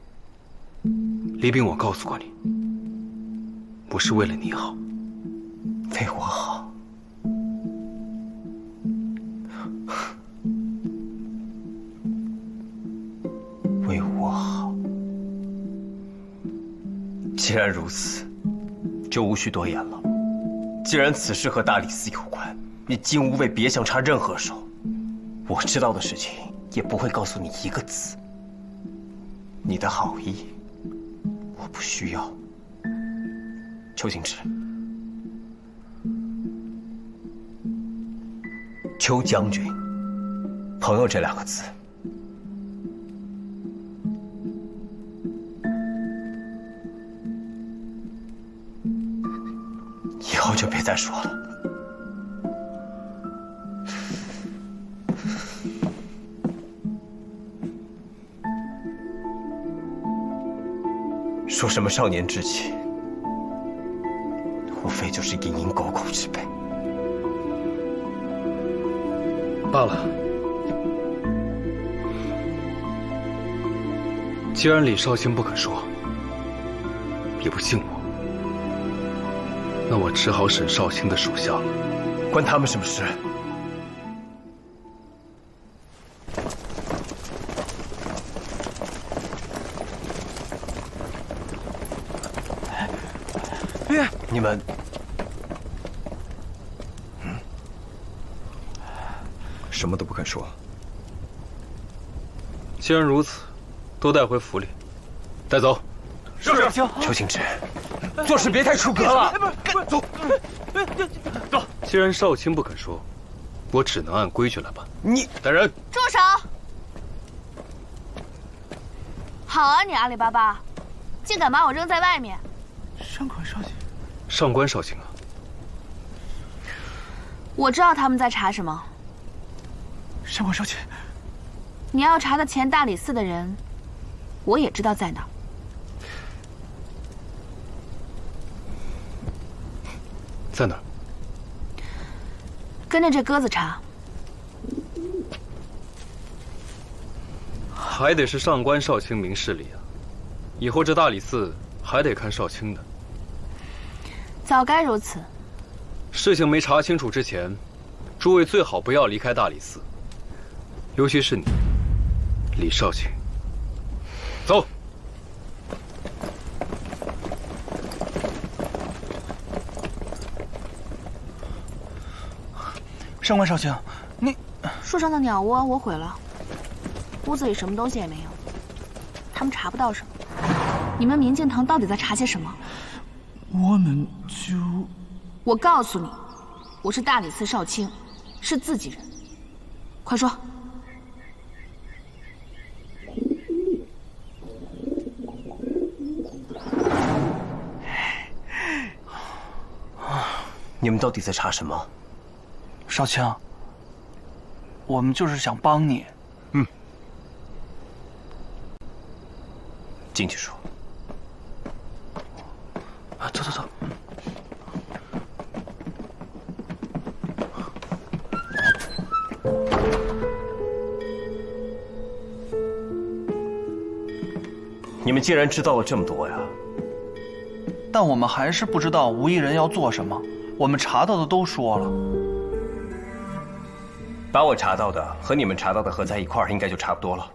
李炳，我告訴過你，我是為了你好，為我好。為我好。既然如此，就無需多言了。既然此事和大理寺有關，你金吾衛別想插任何手。我知道的事情也不會告訴你一個字。你的好意，我不需要。邱慶之，邱將軍，朋友這兩個字，以後就別再說了。說什麼少年志氣，無非就是蝇營狗苟之輩。罷了，既然李少卿不肯说，也不信我，那我只好审少卿的属下了。关他们什么事？你们，什么都不肯说。既然如此，都带回府里，带走。是。邱清之，做事别太出格了。走。走。既然少卿不肯说，我只能按规矩来办。你带人。住手！好啊，你阿里巴巴，竟敢把我扔在外面！上官少卿。上官少卿啊，我知道他们在查什么。上官少卿，你要查的前大理寺的人，我也知道在哪儿。在哪儿？跟着这鸽子查。还得是上官少卿明事理啊！以后这大理寺还得看少卿的。早该如此。事情没查清楚之前，诸位最好不要離開大理寺，尤其是你，李少卿。走。上官少卿，你树上的鸟窝我毁了，屋子里什麼東西也沒有，他們查不到什麼。你們明鏡堂到底在查些什麼？我們就……我告訴你，我是大理寺少卿，是自己人。快說！你们到底在查什麼？少卿，我們就是想幫你。進去說。走走走。你們既然知道了這麼多呀，但我們還是不知道吳一人要做什麼。我們查到的都說了，把我查到的和你們查到的合在一塊兒，應該就差不多了。